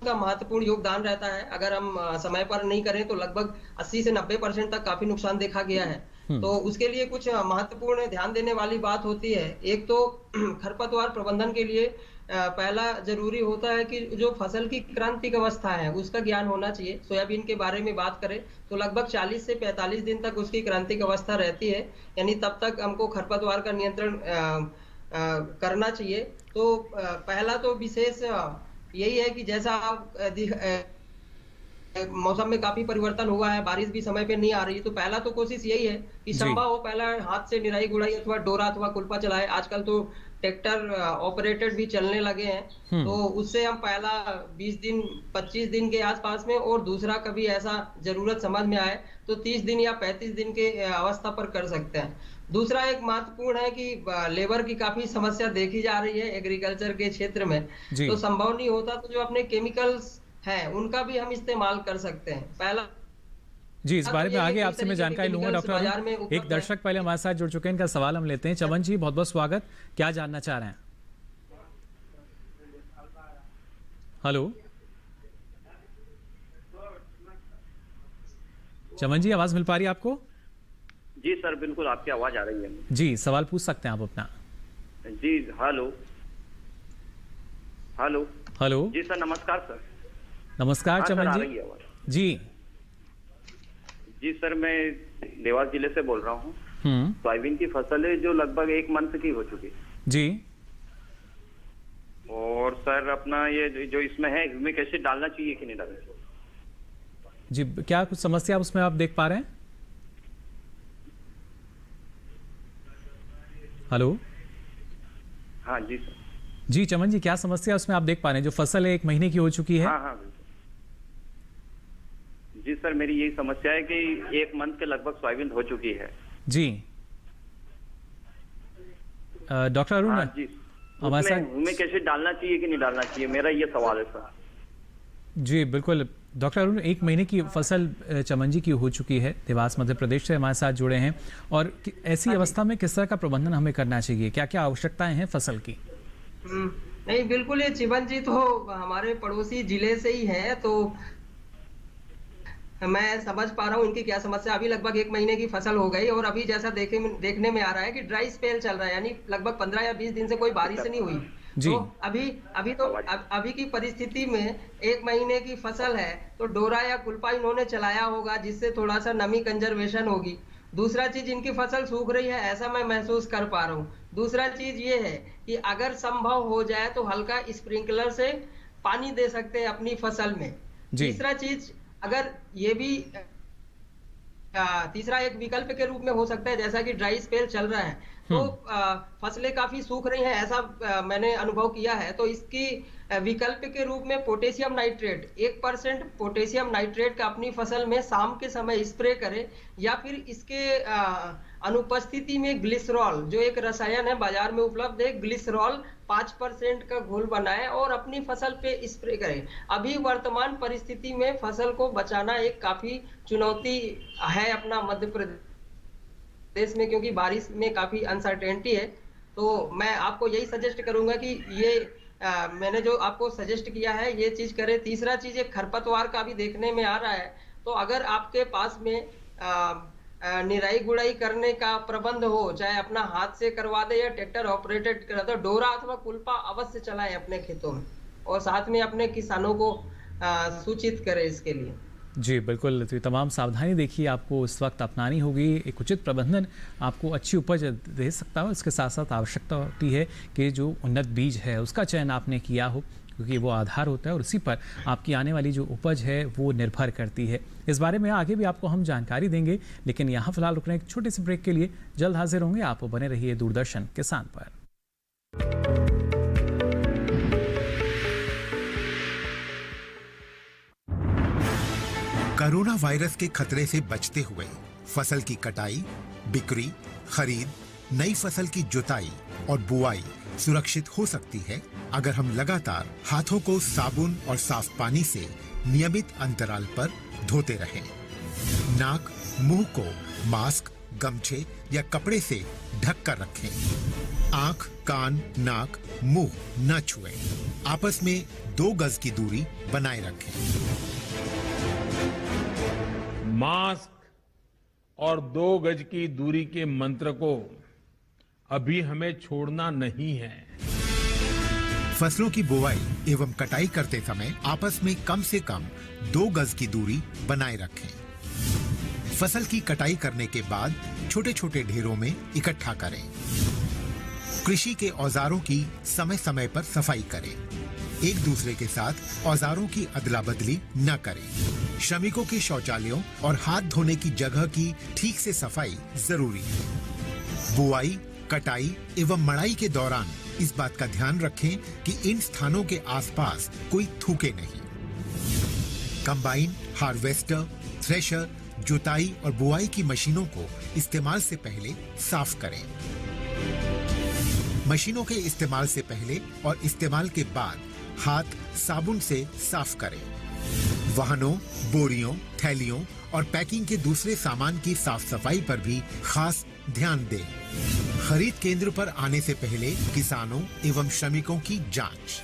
का महत्वपूर्ण योगदान रहता है। अगर हम समय पर नहीं करें तो लगभग 80 से 90% तक काफी नुकसान देखा गया है। तो उसके लिए कुछ महत्वपूर्ण ध्यान देने वाली बात होती है। एक तो खरपतवार प्रबंधन के लिए पहला जरूरी होता है कि जो फसल की क्रांतिक अवस्था है उसका ज्ञान होना चाहिए। सोयाबीन के बारे में बात करें तो लगभग 40 से 45 दिन तक उसकी क्रांतिक अवस्था रहती है, यानी तब तक हमको खरपतवार का नियंत्रण करना चाहिए। तो पहला तो विशेष यही है कि जैसा मौसम में काफी परिवर्तन हुआ है, बारिश भी समय पे नहीं आ रही, तो पहला तो कोशिश यही है कि संभव हो पहला हाथ से निराई गुड़ाई अथवा डोरा अथवा कुल्पा चलाए। आजकल तो ट्रैक्टर ऑपरेटेड भी चलने लगे हैं, तो उससे हम पहला 20 दिन 25 दिन के आसपास में, और दूसरा कभी ऐसा जरूरत समझ में आए तो 30 दिन या 35 दिन के अवस्था पर कर सकते हैं। दूसरा एक महत्वपूर्ण है कि लेबर की काफी समस्या देखी जा रही है एग्रीकल्चर के क्षेत्र में, तो संभव नहीं होता तो जो अपने केमिकल्स हैं उनका भी हम इस्तेमाल कर सकते हैं। पहला जी, इस बारे में आगे आपसे मैं जानकारी लूंगा डॉक्टर अरुण। एक दर्शक पहले हमारे साथ जुड़ चुके हैं, इनका सवाल हम लेते हैं। चमन जी, बहुत बहुत स्वागत। क्या जानना चाह रहे हैं? हेलो चमन जी, आवाज मिल पा रही है आपको? जी सर, बिल्कुल आपकी आवाज आ रही है। जी, सवाल पूछ सकते हैं आप अपना। जी हेलो हेलो हेलो जी सर, नमस्कार सर। नमस्कार चमन जी। जी जी सर, मैं देवास जिले से बोल रहा हूँ। सोयाबीन की फसल है जो लगभग 1 मंथ की हो चुकी जी, और सर अपना ये जो इसमें है ह्यूमिक एसिड डालना चाहिए कि नहीं डालना चाहिए? जी, क्या कुछ समस्या उसमें आप देख पा रहे हैं? हेलो हाँ जी सर। जी चमन जी, क्या समस्या उसमें आप देख पा रहे हैं? जो फसल है 1 महीने की हो चुकी है। हाँ जी सर, मेरी यही समस्या है कि 1 मंथ के लगभग सोयाबीन हो चुकी है। जी डॉक्टर अरुण, हमारे साथ ह्यूमिक एसिड डालना चाहिए कि नहीं डालना चाहिए, मेरा ये सवाल है सर। जी बिल्कुल डॉक्टर अरुण, 1 महीने की फसल चमन जी की हो चुकी है, देवास मध्य प्रदेश से हमारे साथ जुड़े हैं, और ऐसी अवस्था में किस तरह का प्रबंधन हमें करना चाहिए? क्या क्या आवश्यकताएं हैं फसल की? नहीं बिल्कुल, ये चिमन जी तो हमारे पड़ोसी जिले से ही है, तो मैं समझ पा रहा हूँ इनकी क्या समस्या। अभी लगभग 1 महीने की फसल हो गई और अभी जैसा देखने में आ रहा है कि ड्राई स्पेल चल रहा है, यानी लगभग 15 या 20 दिन से कोई बारिश नहीं हुई। तो अभी की परिस्थिति में 1 महीने की फसल है, तो डोरा या कुल्पा इन्होंने चलाया होगा, जिससे थोड़ा सा नमी कंजर्वेशन होगी। दूसरा चीज, इनकी फसल सूख रही है ऐसा मैं महसूस कर पा रहा हूँ। दूसरा चीज ये है कि अगर संभव हो जाए तो हल्का स्प्रिंकलर से पानी दे सकते हैं अपनी फसल में। तीसरा चीज, अगर ये भी तीसरा एक विकल्प के रूप में हो सकता है, जैसा कि ड्राई स्पेल चल रहा है तो फसलें काफी सूख रही हैं ऐसा मैंने अनुभव किया है, तो इसकी विकल्प के रूप में पोटेशियम नाइट्रेट 1% पोटेशियम नाइट्रेट का अपनी फसल में शाम के समय स्प्रे करें, या फिर इसके अनुपस्थिति में ग्लिसरॉल जो एक रसायन है बाजार में उपलब्ध है, ग्लिसरॉल 5% का घोल बनाएं और अपनी फसल पे स्प्रे करें। अभी वर्तमान परिस्थिति में फसल को बचाना एक काफी चुनौती है अपना मध्य प्रदेश में, क्योंकि बारिश में काफी अनसर्टेनिटी है। तो मैं आपको यही सजेस्ट करूंगा कि ये मैंने जो आपको सजेस्ट किया है ये चीज करें। तीसरा चीज, एक खरपतवार का भी देखने में आ रहा है, तो अगर आपके पास में निराई गुड़ाई करने का प्रबंध हो, चाहे अपना हाथ से करवा दे या ट्रैक्टर ऑपरेटेड करा दे, डोरा अथवा कुल्पा अवश्य चलाएं अपने खेतों में, और साथ में अपने किसानों को सूचित करें इसके लिए। जी बिल्कुल, तो ये तमाम सावधानी देखिए आपको इस वक्त अपनानी होगी। एक उचित प्रबंधन आपको अच्छी उपज दे सकता है। इसके साथ साथ आवश्यकता होती है कि जो उन्नत बीज है उसका चयन आपने किया हो, क्योंकि वो आधार होता है और उसी पर आपकी आने वाली जो उपज है वो निर्भर करती है। इस बारे में आगे भी आपको हम जानकारी देंगे, लेकिन यहाँ फिलहाल रुकने एक छोटे से ब्रेक के लिए। जल्द हाजिर होंगे, आप बने रहिए दूरदर्शन किसान पर। कोरोना वायरस के खतरे से बचते हुए फसल की कटाई, बिक्री, खरीद, नई फसल की जुताई और बुआई सुरक्षित हो सकती है अगर हम लगातार हाथों को साबुन और साफ पानी से नियमित अंतराल पर धोते रहें। नाक, मुंह को मास्क, गमछे या कपड़े से ढक कर रखें। आंख, कान, नाक, मुंह न छुएं। आपस में 2 गज की दूरी बनाए रखें। मास्क और 2 गज की दूरी के मंत्र को अभी हमें छोड़ना नहीं है। फसलों की बुवाई एवं कटाई करते समय आपस में कम से कम 2 गज की दूरी बनाए रखें। फसल की कटाई करने के बाद छोटे छोटे ढेरों में इकट्ठा करें। कृषि के औजारों की समय समय पर सफाई करें। एक दूसरे के साथ औजारों की अदला बदली न करें। श्रमिकों के शौचालयों और हाथ धोने की जगह की ठीक से सफाई जरूरी है। बुआई, कटाई एवं मड़ाई के दौरान इस बात का ध्यान रखें कि इन स्थानों के आसपास कोई थूके नहीं। कंबाइन, हार्वेस्टर, थ्रेशर, जुताई और बुआई की मशीनों को इस्तेमाल से पहले साफ करें। मशीनों के इस्तेमाल से पहले और इस्तेमाल के बाद हाथ साबुन से साफ करें। वाहनों, बोरियों, थैलियों और पैकिंग के दूसरे सामान की साफ सफाई पर भी खास ध्यान दें। खरीद केंद्र पर आने से पहले किसानों एवं श्रमिकों की जांच।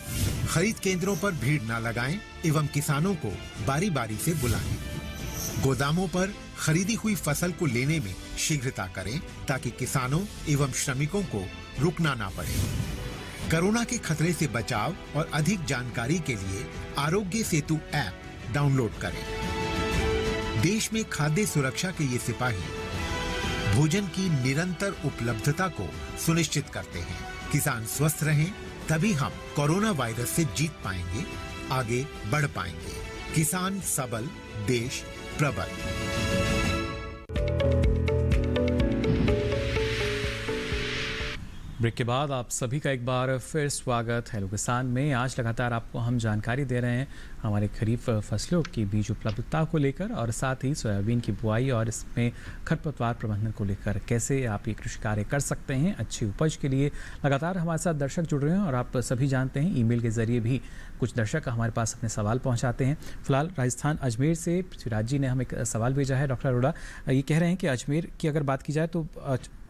खरीद केंद्रों पर भीड़ न लगाएं एवं किसानों को बारी बारी से बुलाएं। गोदामों पर खरीदी हुई फसल को लेने में शीघ्रता करें ताकि किसानों एवं श्रमिकों को रुकना ना पड़े। कोरोना के खतरे से बचाव और अधिक जानकारी के लिए आरोग्य सेतु ऐप डाउनलोड करें। देश में खाद्य सुरक्षा के ये सिपाही भोजन की निरंतर उपलब्धता को सुनिश्चित करते हैं। किसान स्वस्थ रहें, तभी हम कोरोना वायरस से जीत पाएंगे, आगे बढ़ पाएंगे। किसान सबल, देश प्रबल। ब्रेक के बाद आप सभी का एक बार फिर स्वागत हेलो किसान में। आज लगातार आपको हम जानकारी दे रहे हैं हमारे खरीफ फसलों की बीज उपलब्धता को लेकर और साथ ही सोयाबीन की बुआई और इसमें खरपतवार प्रबंधन को लेकर कैसे आप ये कृषि कार्य कर सकते हैं अच्छी उपज के लिए। लगातार हमारे साथ दर्शक जुड़ रहे हैं और आप सभी जानते हैं ईमेल के जरिए भी कुछ दर्शक हमारे पास अपने सवाल पहुंचाते हैं। फिलहाल राजस्थान अजमेर से पृथ्वीराज जी ने हमें एक सवाल भेजा है। डॉक्टर अरोड़ा ये कह रहे हैं कि अजमेर की अगर बात की जाए तो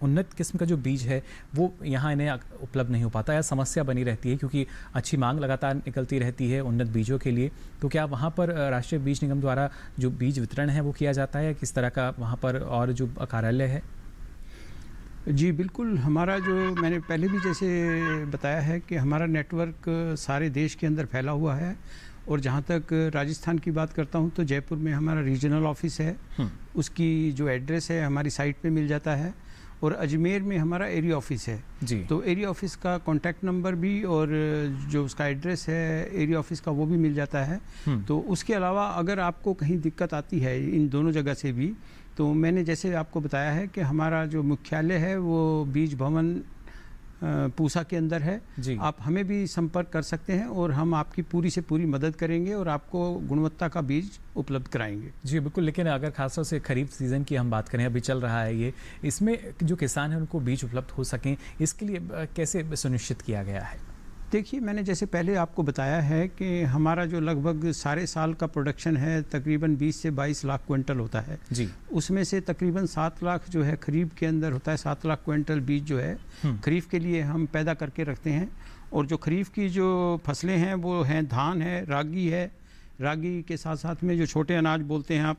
उन्नत किस्म का जो बीज है वो यहाँ इन्हें उपलब्ध नहीं हो पाता या समस्या बनी रहती है, क्योंकि अच्छी मांग लगातार निकलती रहती है उन्नत बीजों के लिए। तो क्या वहाँ पर राष्ट्रीय बीज निगम द्वारा जो बीज वितरण है वो किया जाता है या किस तरह का वहाँ पर और जो कार्यालय है? जी बिल्कुल, हमारा जो मैंने पहले भी जैसे बताया है कि हमारा नेटवर्क सारे देश के अंदर फैला हुआ है। और जहाँ तक राजस्थान की बात करता हूँ तो जयपुर में हमारा रीजनल ऑफिस है, उसकी जो एड्रेस है हमारी साइट पे मिल जाता है। और अजमेर में हमारा एरिया ऑफिस है जी, तो एरिया ऑफिस का कॉन्टैक्ट नंबर भी और जो उसका एड्रेस है एरिया ऑफिस का वो भी मिल जाता है। तो उसके अलावा अगर आपको कहीं दिक्कत आती है इन दोनों जगह से भी, तो मैंने जैसे आपको बताया है कि हमारा जो मुख्यालय है वो बीज भवन पूसा के अंदर है। आप हमें भी संपर्क कर सकते हैं और हम आपकी पूरी से पूरी मदद करेंगे और आपको गुणवत्ता का बीज उपलब्ध कराएंगे। जी बिल्कुल, लेकिन अगर खासतौर से खरीफ सीज़न की हम बात करें, अभी चल रहा है ये, इसमें जो किसान हैं उनको बीज उपलब्ध हो सकें इसके लिए कैसे सुनिश्चित किया गया है? देखिए, मैंने जैसे पहले आपको बताया है कि हमारा जो लगभग सारे साल का प्रोडक्शन है तकरीबन 20 से 22 लाख क्विंटल होता है जी। उसमें से तकरीबन 7 लाख जो है खरीफ के अंदर होता है। 7 लाख क्विंटल बीज जो है खरीफ के लिए हम पैदा करके रखते हैं। और जो खरीफ की जो फसलें हैं वो हैं धान है, रागी है, रागी के साथ साथ में जो छोटे अनाज बोलते हैं आप,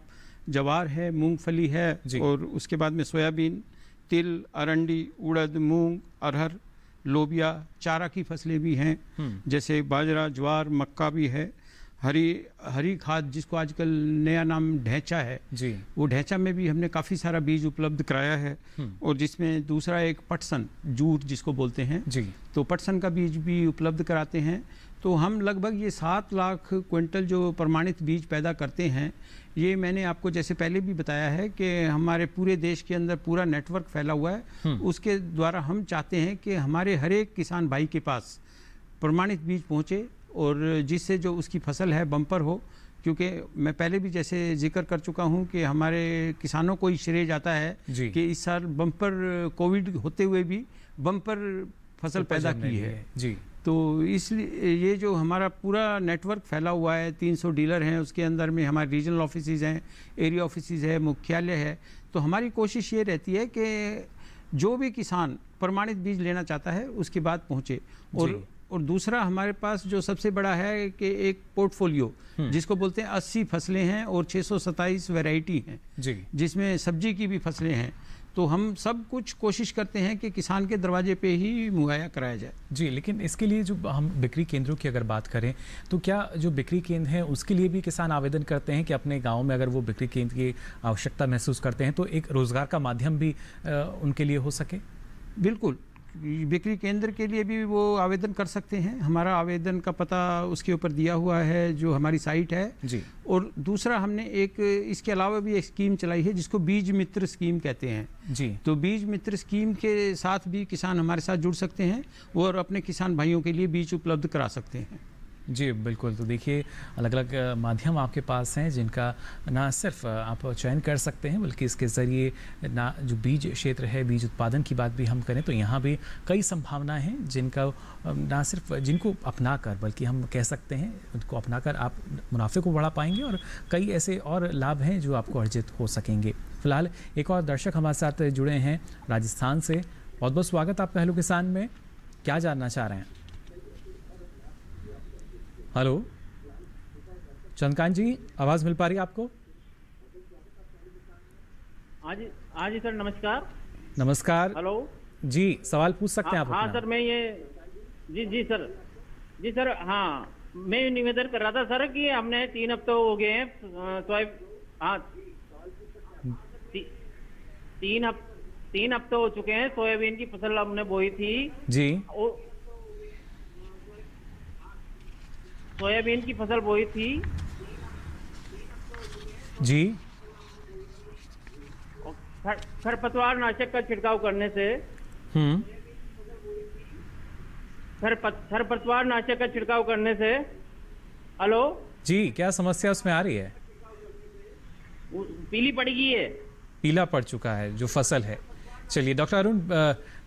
जवार है, मूंगफली है, और उसके बाद में सोयाबीन, तिल, अरंडी, उड़द, मूंग, अरहर, लोबिया, चारा की फसलें भी हैं जैसे बाजरा, ज्वार, मक्का भी है। हरी खाद, जिसको आजकल नया नाम ढैंचा है जी, वो ढैंचा में भी हमने काफ़ी सारा बीज उपलब्ध कराया है। और जिसमें दूसरा एक पटसन जूट जिसको बोलते हैं जी, तो पटसन का बीज भी उपलब्ध कराते हैं। तो हम लगभग ये 7 लाख क्विंटल जो प्रमाणित बीज पैदा करते हैं, ये मैंने आपको जैसे पहले भी बताया है कि हमारे पूरे देश के अंदर पूरा नेटवर्क फैला हुआ है। उसके द्वारा हम चाहते हैं कि हमारे हर एक किसान भाई के पास प्रमाणित बीज पहुँचे और जिससे जो उसकी फसल है बम्पर हो। क्योंकि मैं पहले भी जैसे जिक्र कर चुका हूं कि हमारे किसानों को ही श्रेय जाता है कि इस साल बम्पर कोविड होते हुए भी बम्पर फसल पैदा की है जी। तो इसलिए ये जो हमारा पूरा नेटवर्क फैला हुआ है, 300 डीलर हैं, उसके अंदर में हमारे रीजनल ऑफिसेज हैं, एरिया ऑफिसेज है, मुख्यालय है। तो हमारी कोशिश ये रहती है कि जो भी किसान प्रमाणित बीज लेना चाहता है उसके बाद पहुँचे। और दूसरा हमारे पास जो सबसे बड़ा है कि एक पोर्टफोलियो जिसको बोलते हैं 80 फसलें हैं और 627 वैरायटी हैं जी, जिसमें सब्जी की भी फसलें हैं। तो हम सब कुछ कोशिश करते हैं कि किसान के दरवाजे पे ही मुहैया कराया जाए जी। लेकिन इसके लिए जो हम बिक्री केंद्रों की अगर बात करें तो क्या जो बिक्री केंद्र हैं उसके लिए भी किसान आवेदन करते हैं कि अपने गांव में अगर वो बिक्री केंद्र की आवश्यकता महसूस करते हैं तो एक रोजगार का माध्यम भी उनके लिए हो सके? बिल्कुल, बिक्री केंद्र के लिए भी वो आवेदन कर सकते हैं। हमारा आवेदन का पता उसके ऊपर दिया हुआ है जो हमारी साइट है जी। और दूसरा हमने एक इसके अलावा भी एक स्कीम चलाई है जिसको बीज मित्र स्कीम कहते हैं जी। तो बीज मित्र स्कीम के साथ भी किसान हमारे साथ जुड़ सकते हैं और अपने किसान भाइयों के लिए बीज उपलब्ध करा सकते हैं। जी बिल्कुल। तो देखिए अलग अलग माध्यम आपके पास हैं जिनका ना सिर्फ आप चयन कर सकते हैं बल्कि इसके ज़रिए ना जो बीज क्षेत्र है, बीज उत्पादन की बात भी हम करें तो यहाँ भी कई संभावनाएं हैं जिनका ना सिर्फ जिनको अपनाकर बल्कि हम कह सकते हैं उनको अपनाकर आप मुनाफे को बढ़ा पाएंगे और कई ऐसे और लाभ हैं जो आपको अर्जित हो सकेंगे। फिलहाल एक और दर्शक हमारे साथ जुड़े हैं राजस्थान से। बहुत बहुत स्वागत आपका हेलो किसान में। क्या जानना चाह रहे हैं? हेलो चंद्रकांत जी, आवाज मिल पा रही है आपको? हाँ जी सर, नमस्कार। नमस्कार। हेलो जी, सवाल पूछ सकते हैं आप? हाँ सर, मैं ये जी सर हाँ, मैं निवेदन कर रहा था सर कि हमने 3 हफ्ते हो गए हैं तीन हफ्ते हो चुके हैं सोयाबीन की फसल हमने बोई थी जी। सोयाबीन की फसल बोई थी जी। खरपतवार नाशक का छिड़काव करने से खरपतवार नाशक का छिड़काव करने से हेलो जी, क्या समस्या उसमें आ रही है? पीली पड़ गई है। पीला पड़ चुका है जो फसल है। चलिए डॉक्टर अरुण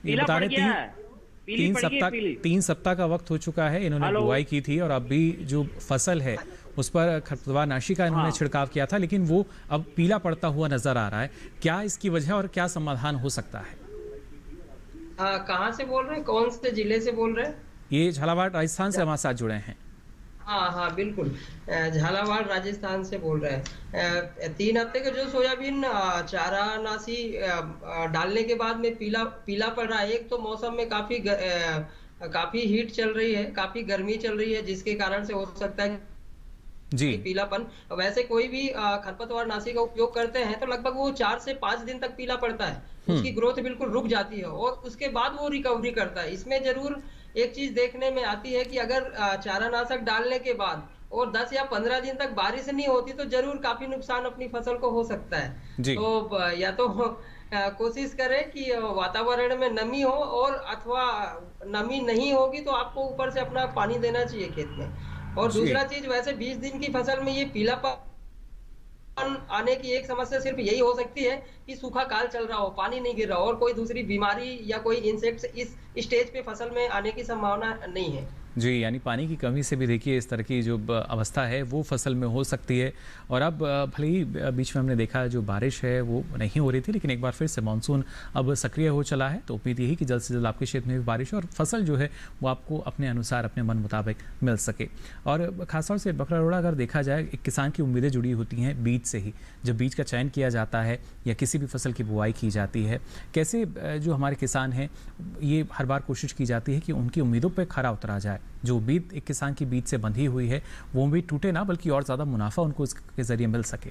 ये बता रहे थे 3 सप्ताह का वक्त हो चुका है, इन्होंने बुआई की थी और अभी जो फसल है उस पर खरपतवार नाशी का इन्होंने छिड़काव किया था लेकिन वो अब पीला पड़ता हुआ नजर आ रहा है। क्या इसकी वजह और क्या समाधान हो सकता है? कहाँ से बोल रहे हैं, कौन से जिले से बोल रहे हैं? ये झालावाड़ राजस्थान से हमारे साथ जुड़े हैं। हाँ बिल्कुल, झालावाड़ राजस्थान से बोल रहे हैं। 3 हफ्ते के जो सोयाबीन चारा नासी डालने के बाद में पीला पड़ रहा है। एक तो मौसम में काफी हीट चल रही है, काफी गर्मी चल रही है जिसके कारण से हो सकता है जी पीलापन। वैसे कोई भी खरपतवार नाशी का उपयोग करते हैं तो लगभग वो 4 से 5 दिन तक पीला पड़ता है, उसकी ग्रोथ बिल्कुल रुक जाती है और उसके बाद वो रिकवरी करता है। इसमें जरूर एक चीज देखने में आती है कि अगर चारानाशक डालने के बाद और 10 या 15 दिन तक बारिश नहीं होती तो जरूर काफी नुकसान अपनी फसल को हो सकता है। तो या तो कोशिश करें कि वातावरण में नमी हो और अथवा नमी नहीं होगी तो आपको ऊपर से अपना पानी देना चाहिए खेत में। और दूसरा चीज, वैसे 20 दिन की फसल में ये पीलापन आने की एक समस्या सिर्फ यही हो सकती है कि सूखा काल चल रहा हो, पानी नहीं गिर रहा हो और कोई दूसरी बीमारी या कोई इंसेक्ट्स इस स्टेज पे फसल में आने की संभावना नहीं है। जी, यानी पानी की कमी से भी देखिए इस तरह की जो अवस्था है वो फसल में हो सकती है। और अब भले ही बीच में हमने देखा जो बारिश है वो नहीं हो रही थी लेकिन एक बार फिर से मानसून अब सक्रिय हो चला है तो उम्मीद यही कि जल्द से जल्द आपके क्षेत्र में भी बारिश और फसल जो है वो आपको अपने अनुसार अपने मन मुताबिक मिल सके। और खासतौर से डॉक्टर अरोड़ा अगर देखा जाए एक किसान की उम्मीदें जुड़ी होती हैं बीज से ही। जब बीज का चयन किया जाता है या किसी भी फसल की बुआई की जाती है, कैसे जो हमारे किसान हैं ये हर बार कोशिश की जाती है कि उनकी उम्मीदों पर खरा उतरा जाए जो उम्मीद एक किसान की बीज से बंधी हुई है वो उम्मीद टूटे ना, बल्कि और ज़्यादा मुनाफा उनको इसके ज़रिए मिल सके?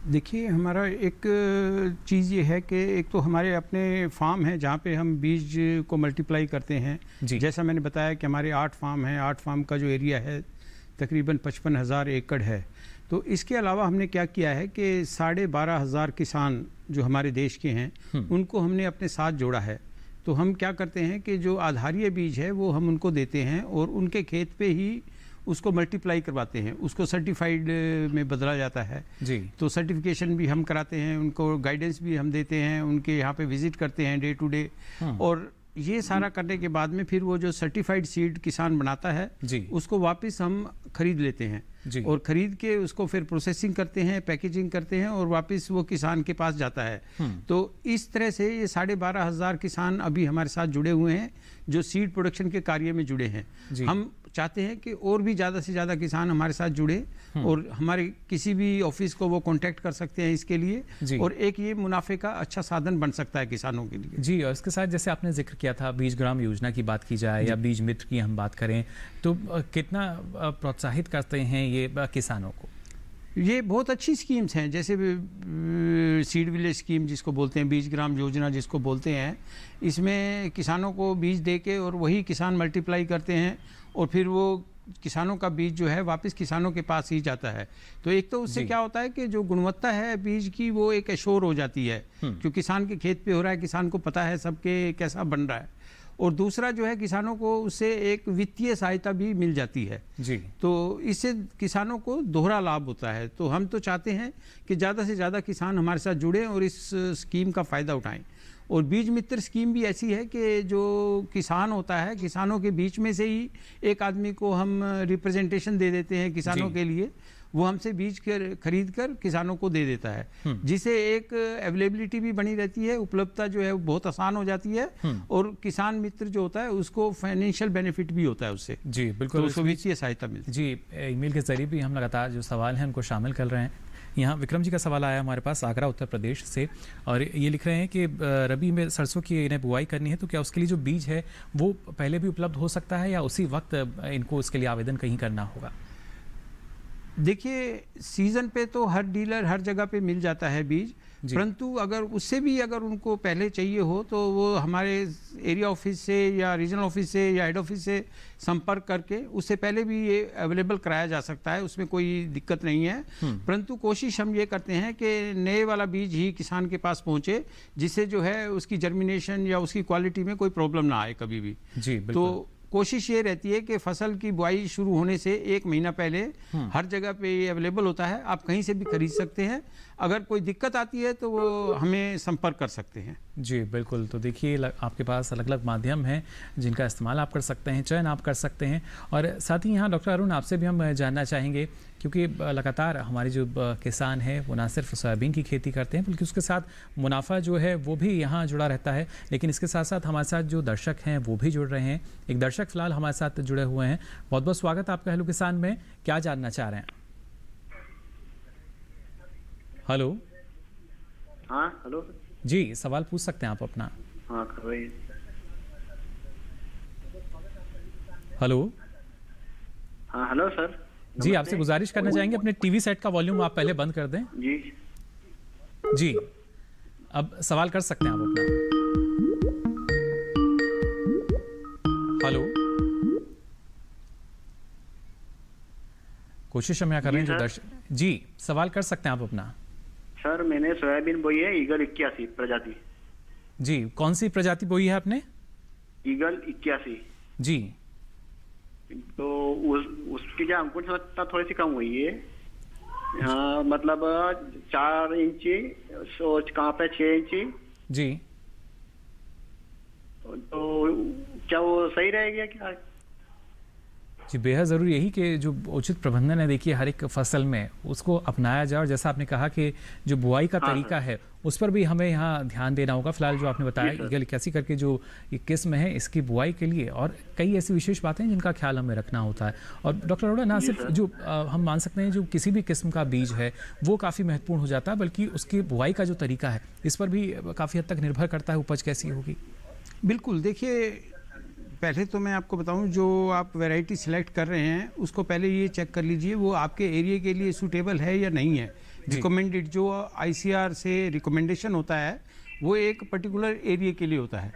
देखिए, हमारा एक चीज़ ये है कि एक तो हमारे अपने फार्म हैं जहाँ पे हम बीज को मल्टीप्लाई करते हैं। जैसा मैंने बताया कि हमारे 8 फार्म हैं, 8 फार्म का जो एरिया है तकरीबन 55,000 एकड़ है। तो इसके अलावा हमने क्या किया है कि 12,500 किसान जो हमारे देश के हैं उनको हमने अपने साथ जोड़ा है। तो हम क्या करते हैं कि जो आधारीय बीज है वो हम उनको देते हैं और उनके खेत पे ही उसको मल्टीप्लाई करवाते हैं, उसको सर्टिफाइड में बदला जाता है जी। तो सर्टिफिकेशन भी हम कराते हैं, उनको गाइडेंस भी हम देते हैं, उनके यहाँ पे विजिट करते हैं डे टू डे। और ये सारा करने के बाद में फिर वो जो सर्टिफाइड सीड किसान बनाता है जी, उसको वापस हम खरीद लेते हैं जी। और खरीद के उसको फिर प्रोसेसिंग करते हैं, पैकेजिंग करते हैं और वापस वो किसान के पास जाता है। तो इस तरह से ये 12,500 किसान अभी हमारे साथ जुड़े हुए हैं जो सीड प्रोडक्शन के कार्य में जुड़े हैं। हम चाहते हैं कि और भी ज़्यादा से ज़्यादा किसान हमारे साथ जुड़े और हमारे किसी भी ऑफिस को वो कांटेक्ट कर सकते हैं इसके लिए, और एक ये मुनाफे का अच्छा साधन बन सकता है किसानों के लिए जी। और इसके साथ जैसे आपने जिक्र किया था बीज ग्राम योजना की बात की जाए या बीज मित्र की हम बात करें तो कितना प्रोत्साहित करते हैं ये किसानों को? ये बहुत अच्छी स्कीम्स हैं, जैसे सीड विलेज स्कीम जिसको बोलते हैं, बीज ग्राम योजना जिसको बोलते हैं। इसमें किसानों को बीज देके और वही किसान मल्टीप्लाई करते हैं और फिर वो किसानों का बीज जो है वापस किसानों के पास ही जाता है। तो एक तो उससे क्या होता है कि जो गुणवत्ता है बीज की वो एक एश्योर हो जाती है, जो किसान के खेत पे हो रहा है किसान को पता है सबके कैसा बन रहा है। और दूसरा जो है किसानों को उससे एक वित्तीय सहायता भी मिल जाती है जी। तो इससे किसानों को दोहरा लाभ होता है। तो हम तो चाहते हैं कि ज़्यादा से ज़्यादा किसान हमारे साथ जुड़ें और इस स्कीम का फ़ायदा उठाएं। और बीज मित्र स्कीम भी ऐसी है कि जो किसान होता है, किसानों के बीच में से ही एक आदमी को हम रिप्रेजेंटेशन दे देते हैं किसानों के लिए, वो हमसे बीज खरीद कर किसानों को दे देता है, जिससे एक अवेलेबिलिटी भी बनी रहती है, उपलब्धता जो है वो बहुत आसान हो जाती है और किसान मित्र जो होता है उसको फाइनेंशियल बेनिफिट भी होता है उससे जी। बिल्कुल, तो उसको वित्तीय सहायता मिलती है जी। ईमेल के जरिए भी हम लगातार जो सवाल हैं उनको शामिल कर रहे हैं। यहाँ विक्रम जी का सवाल आया हमारे पास आगरा उत्तर प्रदेश से, और ये लिख रहे हैं कि रबी में सरसों की इन्हें बुआई करनी है तो क्या उसके लिए जो बीज है वो पहले भी उपलब्ध हो सकता है या उसी वक्त इनको उसके लिए आवेदन कहीं करना होगा? देखिए, सीजन पे तो हर डीलर हर जगह पे मिल जाता है बीज, परंतु अगर उससे भी अगर उनको पहले चाहिए हो तो वो हमारे एरिया ऑफिस से या रीजनल ऑफिस से या हेड ऑफिस से संपर्क करके उससे पहले भी ये अवेलेबल कराया जा सकता है, उसमें कोई दिक्कत नहीं है। परंतु कोशिश हम ये करते हैं कि नए वाला बीज ही किसान के पास पहुंचे, जिससे जो है उसकी जर्मिनेशन या उसकी क्वालिटी में कोई प्रॉब्लम ना आए कभी भी जी। तो कोशिश ये रहती है कि फसल की बुआई शुरू होने से 1 महीना पहले हर जगह पे ये अवेलेबल होता है, आप कहीं से भी खरीद सकते हैं। अगर कोई दिक्कत आती है तो वो हमें संपर्क कर सकते हैं जी। बिल्कुल, तो देखिए आपके पास अलग अलग माध्यम हैं जिनका इस्तेमाल आप कर सकते हैं, चयन आप कर सकते हैं। और साथ ही यहाँ डॉक्टर अरुण आपसे भी हम जानना चाहेंगे, क्योंकि लगातार हमारे जो किसान हैं वो ना सिर्फ सोयाबीन की खेती करते हैं बल्कि उसके साथ मुनाफा जो है वो भी यहाँ जुड़ा रहता है, लेकिन इसके साथ साथ हमारे साथ जो दर्शक हैं वो भी जुड़ रहे हैं। एक दर्शक फिलहाल हमारे साथ जुड़े हुए हैं, बहुत बहुत स्वागत आपका हेलो किसान में। क्या जानना चाह रहे हैं? हेलो। हाँ हेलो जी, सवाल पूछ सकते हैं आप अपना। हाँ करवाइए। हेलो। हाँ हेलो सर जी, आपसे गुजारिश करना चाहेंगे अपने टीवी सेट का वॉल्यूम आप पहले बंद कर दें जी। जी, अब सवाल कर सकते हैं आप अपना। हेलो, कोशिश हम यहाँ कर रहे हैं जो दर्शक जी, सवाल कर सकते हैं आप अपना। सर मैंने सोयाबीन बोई है ईगल 81 प्रजाति जी। कौन सी प्रजाति बोई है आपने? ईगल 81 जी। तो उसकी जो अंकुर क्षमता थोड़ी सी कम हुई है, हाँ मतलब 4 इंची सोच कहाँ पे 6 इंची जी। तो क्या वो सही रहेगा क्या? जी, बेहद ज़रूरी यही कि जो उचित प्रबंधन है देखिए हर एक फसल में उसको अपनाया जाए, और जैसा आपने कहा कि जो बुआई का तरीका है उस पर भी हमें यहाँ ध्यान देना होगा। फिलहाल जो आपने बताया ईगल 81 करके जो ये किस्म है इसकी बुआई के लिए और कई ऐसी विशेष बातें हैं जिनका ख्याल हमें रखना होता है। और डॉक्टर अरोड़ा, ना सिर्फ जो हम मान सकते हैं जो किसी भी किस्म का बीज है वो काफ़ी महत्वपूर्ण हो जाता है, बल्कि उसकी बुआई का जो तरीका है इस पर भी काफ़ी हद तक निर्भर करता है उपज कैसी होगी। बिल्कुल, देखिए पहले तो मैं आपको बताऊं, जो आप वैरायटी सिलेक्ट कर रहे हैं उसको पहले ये चेक कर लीजिए वो आपके एरिया के लिए सूटेबल है या नहीं है। रिकमेंडेड जो ICR से रिकमेंडेशन होता है वो एक पर्टिकुलर एरिया के लिए होता है।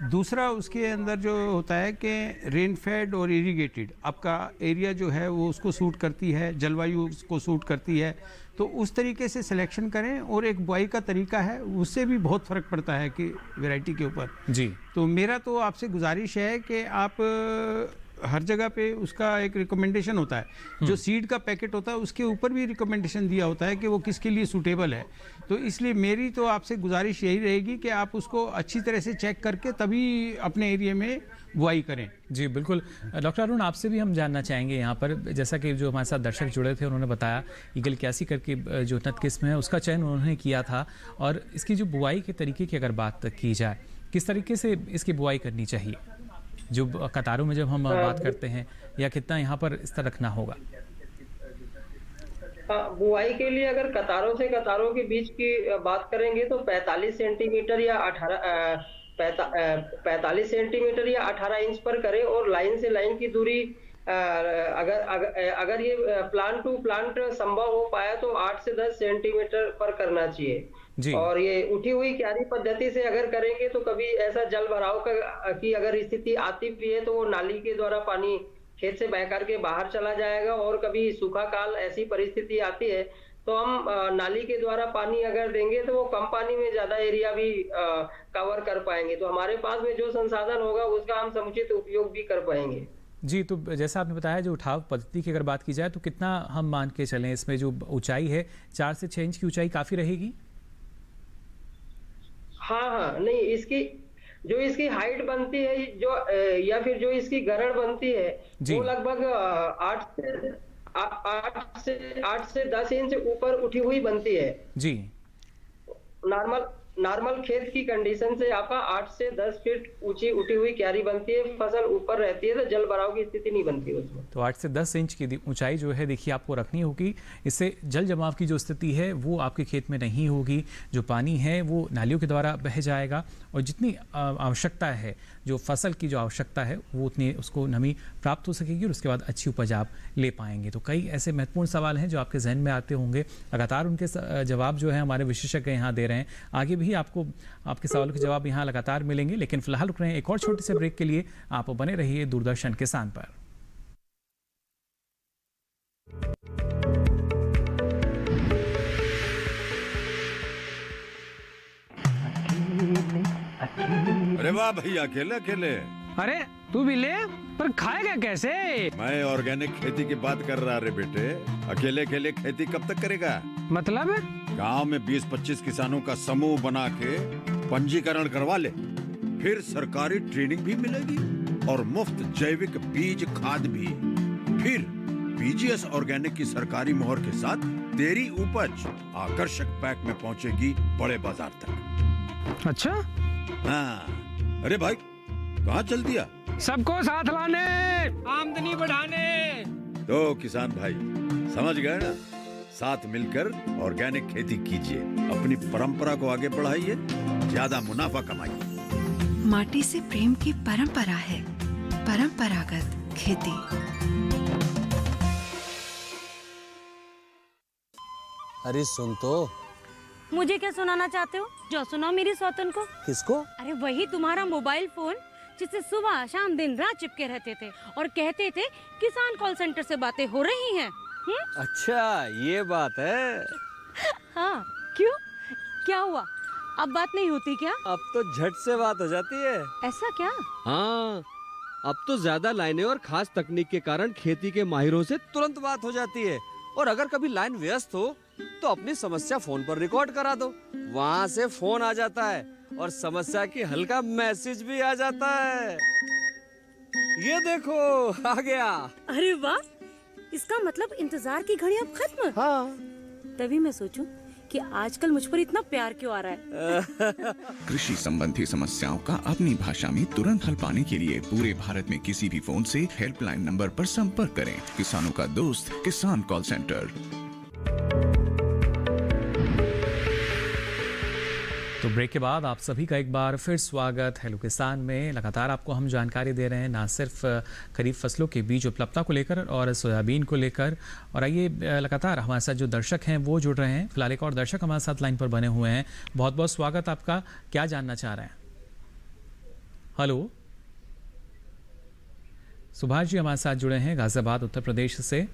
दूसरा उसके अंदर जो होता है कि रेन फेड और इरिगेटेड आपका एरिया जो है वो उसको सूट करती है, जलवायु उसको सूट करती है, तो उस तरीके से सिलेक्शन करें। और एक बुआई का तरीका है उससे भी बहुत फ़र्क पड़ता है कि वैरायटी के ऊपर जी। तो मेरा तो आपसे गुजारिश है कि आप हर जगह पे उसका एक रिकमेंडेशन होता है, जो सीड का पैकेट होता है उसके ऊपर भी रिकमेंडेशन दिया होता है कि वो किसके लिए सूटेबल है। तो इसलिए मेरी तो आपसे गुजारिश यही रहेगी कि आप उसको अच्छी तरह से चेक करके तभी अपने एरिया में बुआई करें। जी बिल्कुल। डॉक्टर अरुण, आपसे भी हम जानना चाहेंगे यहाँ पर, जैसा कि जो हमारे साथ दर्शक जुड़े थे उन्होंने बताया ईगल 81 करके जो उन्नत किस्म है उसका चयन उन्होंने किया था, और इसकी जो बुआई के तरीके की अगर बात की जाए, किस तरीके से इसकी बुआई करनी चाहिए, जो कतारों में जब हम बात करते हैं, या कितना यहाँ पर स्तर रखना होगा? बुआई के लिए अगर कतारों से कतारों के बीच की बात करेंगे तो 45 सेंटीमीटर या 45 सेंटीमीटर या 18 इंच पर करें, और लाइन से लाइन की दूरी अगर ये प्लांट टू प्लांट संभव हो पाया तो 8 से 10 सेंटीमीटर पर करना चाहिए। और ये उठी हुई क्यारी पद्धति से अगर करेंगे तो कभी ऐसा जल भराव की अगर स्थिति आती भी है तो वो नाली के द्वारा पानी खेत से बह करके बाहर चला जाएगा, और कभी सूखा काल ऐसी परिस्थिति आती है तो हम नाली के द्वारा पानी अगर देंगे तो वो कम पानी में ज्यादा एरिया भी कवर कर पाएंगे। तो हमारे पास में जो संसाधन होगा उसका हम समुचित उपयोग भी कर पाएंगे। जी, तो जैसा आपने बताया, जो उठाव पद्धति की अगर बात की जाए तो कितना हम मान के चलें, इसमें जो ऊंचाई है 4 से 6 इंच की ऊंचाई काफी रहेगी? हाँ, नहीं, इसकी हाइट बनती है जो या फिर जो इसकी गरण बनती है वो लगभग 8 से 10 इंच ऊपर उठी हुई बनती है जी। नॉर्मल खेत की कंडीशन से आपका 8 से 10 फीट ऊंची उठी हुई क्यारी बनती है, फसल ऊपर रहती है तो जल भराव की स्थिति नहीं बनती उसमें। तो 8 से 10 इंच की ऊंचाई जो है देखिए आपको रखनी होगी, इससे जल जमाव की जो स्थिति है वो आपके खेत में नहीं होगी, जो पानी है वो नालियों के द्वारा बह जाएगा, और जितनी आवश्यकता है, जो फसल की जो आवश्यकता है वो उतनी उसको नमी प्राप्त हो सकेगी, और उसके बाद अच्छी उपज आप ले पाएंगे। तो कई ऐसे महत्वपूर्ण सवाल हैं जो आपके जहन में आते होंगे, लगातार उनके जवाब जो है हमारे विशेषज्ञ यहाँ दे रहे हैं। आगे भी आपको आपके सवालों के जवाब यहाँ लगातार मिलेंगे, लेकिन फिलहाल रुक रहे हैं एक और छोटे से ब्रेक के लिए। आप बने रहिए दूरदर्शन किसान पर। अरे वाह भैया, अकेले अकेले। अरे तू भी ले, पर खाएगा कैसे? मैं ऑर्गेनिक खेती की बात कर रहा रे बेटे। अकेले अकेले खेती कब तक करेगा? मतलब गांव में 20-25 किसानों का समूह बना के पंजीकरण करवा ले, फिर सरकारी ट्रेनिंग भी मिलेगी और मुफ्त जैविक बीज खाद भी। फिर BGS ऑर्गेनिक की सरकारी मोहर के साथ तेरी उपज आकर्षक पैक में पहुंचेगी बड़े बाजार तक। अच्छा? हाँ। अरे भाई, कहाँ चल दिया? सबको साथ लाने, आमदनी बढ़ाने। तो किसान भाई समझ गए ना, साथ मिलकर ऑर्गेनिक खेती कीजिए, अपनी परंपरा को आगे बढ़ाइए, ज्यादा मुनाफा कमाइए। माटी से प्रेम की परंपरा है परंपरागत खेती। अरे सुन तो। मुझे क्या सुनाना चाहते हो? जो सुनाओ मेरी सौतन को। किसको? अरे वही तुम्हारा मोबाइल फोन जिससे सुबह शाम दिन रात चिपके रहते थे और कहते थे किसान कॉल सेंटर से बातें हो रही हैं। अच्छा ये बात है। हाँ, क्यों, क्या हुआ? अब बात नहीं होती क्या? अब तो झट से बात हो जाती है। ऐसा क्या? हाँ, अब तो ज्यादा लाइनें और खास तकनीक के कारण खेती के माहिरों से तुरंत बात हो जाती है। और अगर कभी लाइन व्यस्त हो तो अपनी समस्या फोन पर रिकॉर्ड करा दो, वहाँ से फोन आ जाता है और समस्या की हल का मैसेज भी आ जाता है। ये देखो आ गया। अरे वाह, इसका मतलब इंतजार की घड़ी अब खत्म। हाँ। तभी मैं सोचूं कि आजकल मुझ पर इतना प्यार क्यों आ रहा है। कृषि संबंधी समस्याओं का अपनी भाषा में तुरंत हल पाने के लिए पूरे भारत में किसी भी फोन से हेल्पलाइन नंबर पर संपर्क करें। किसानों का दोस्त किसान कॉल सेंटर। तो तो ब्रेक के बाद आप सभी का एक बार फिर स्वागत हेलो किसान में। लगातार आपको हम जानकारी दे रहे हैं ना सिर्फ खरीफ फसलों के बीज उपलब्धता को लेकर और सोयाबीन को लेकर। और आइए लगातार हमारे साथ जो दर्शक हैं वो जुड़ रहे हैं। फिलहाल एक और दर्शक हमारे साथ लाइन पर बने हुए हैं। बहुत बहुत स्वागत आपका। क्या जानना चाह रहे हैं? हेलो, सुभाष जी हमारे साथ जुड़े हैं गाजियाबाद उत्तर प्रदेश से।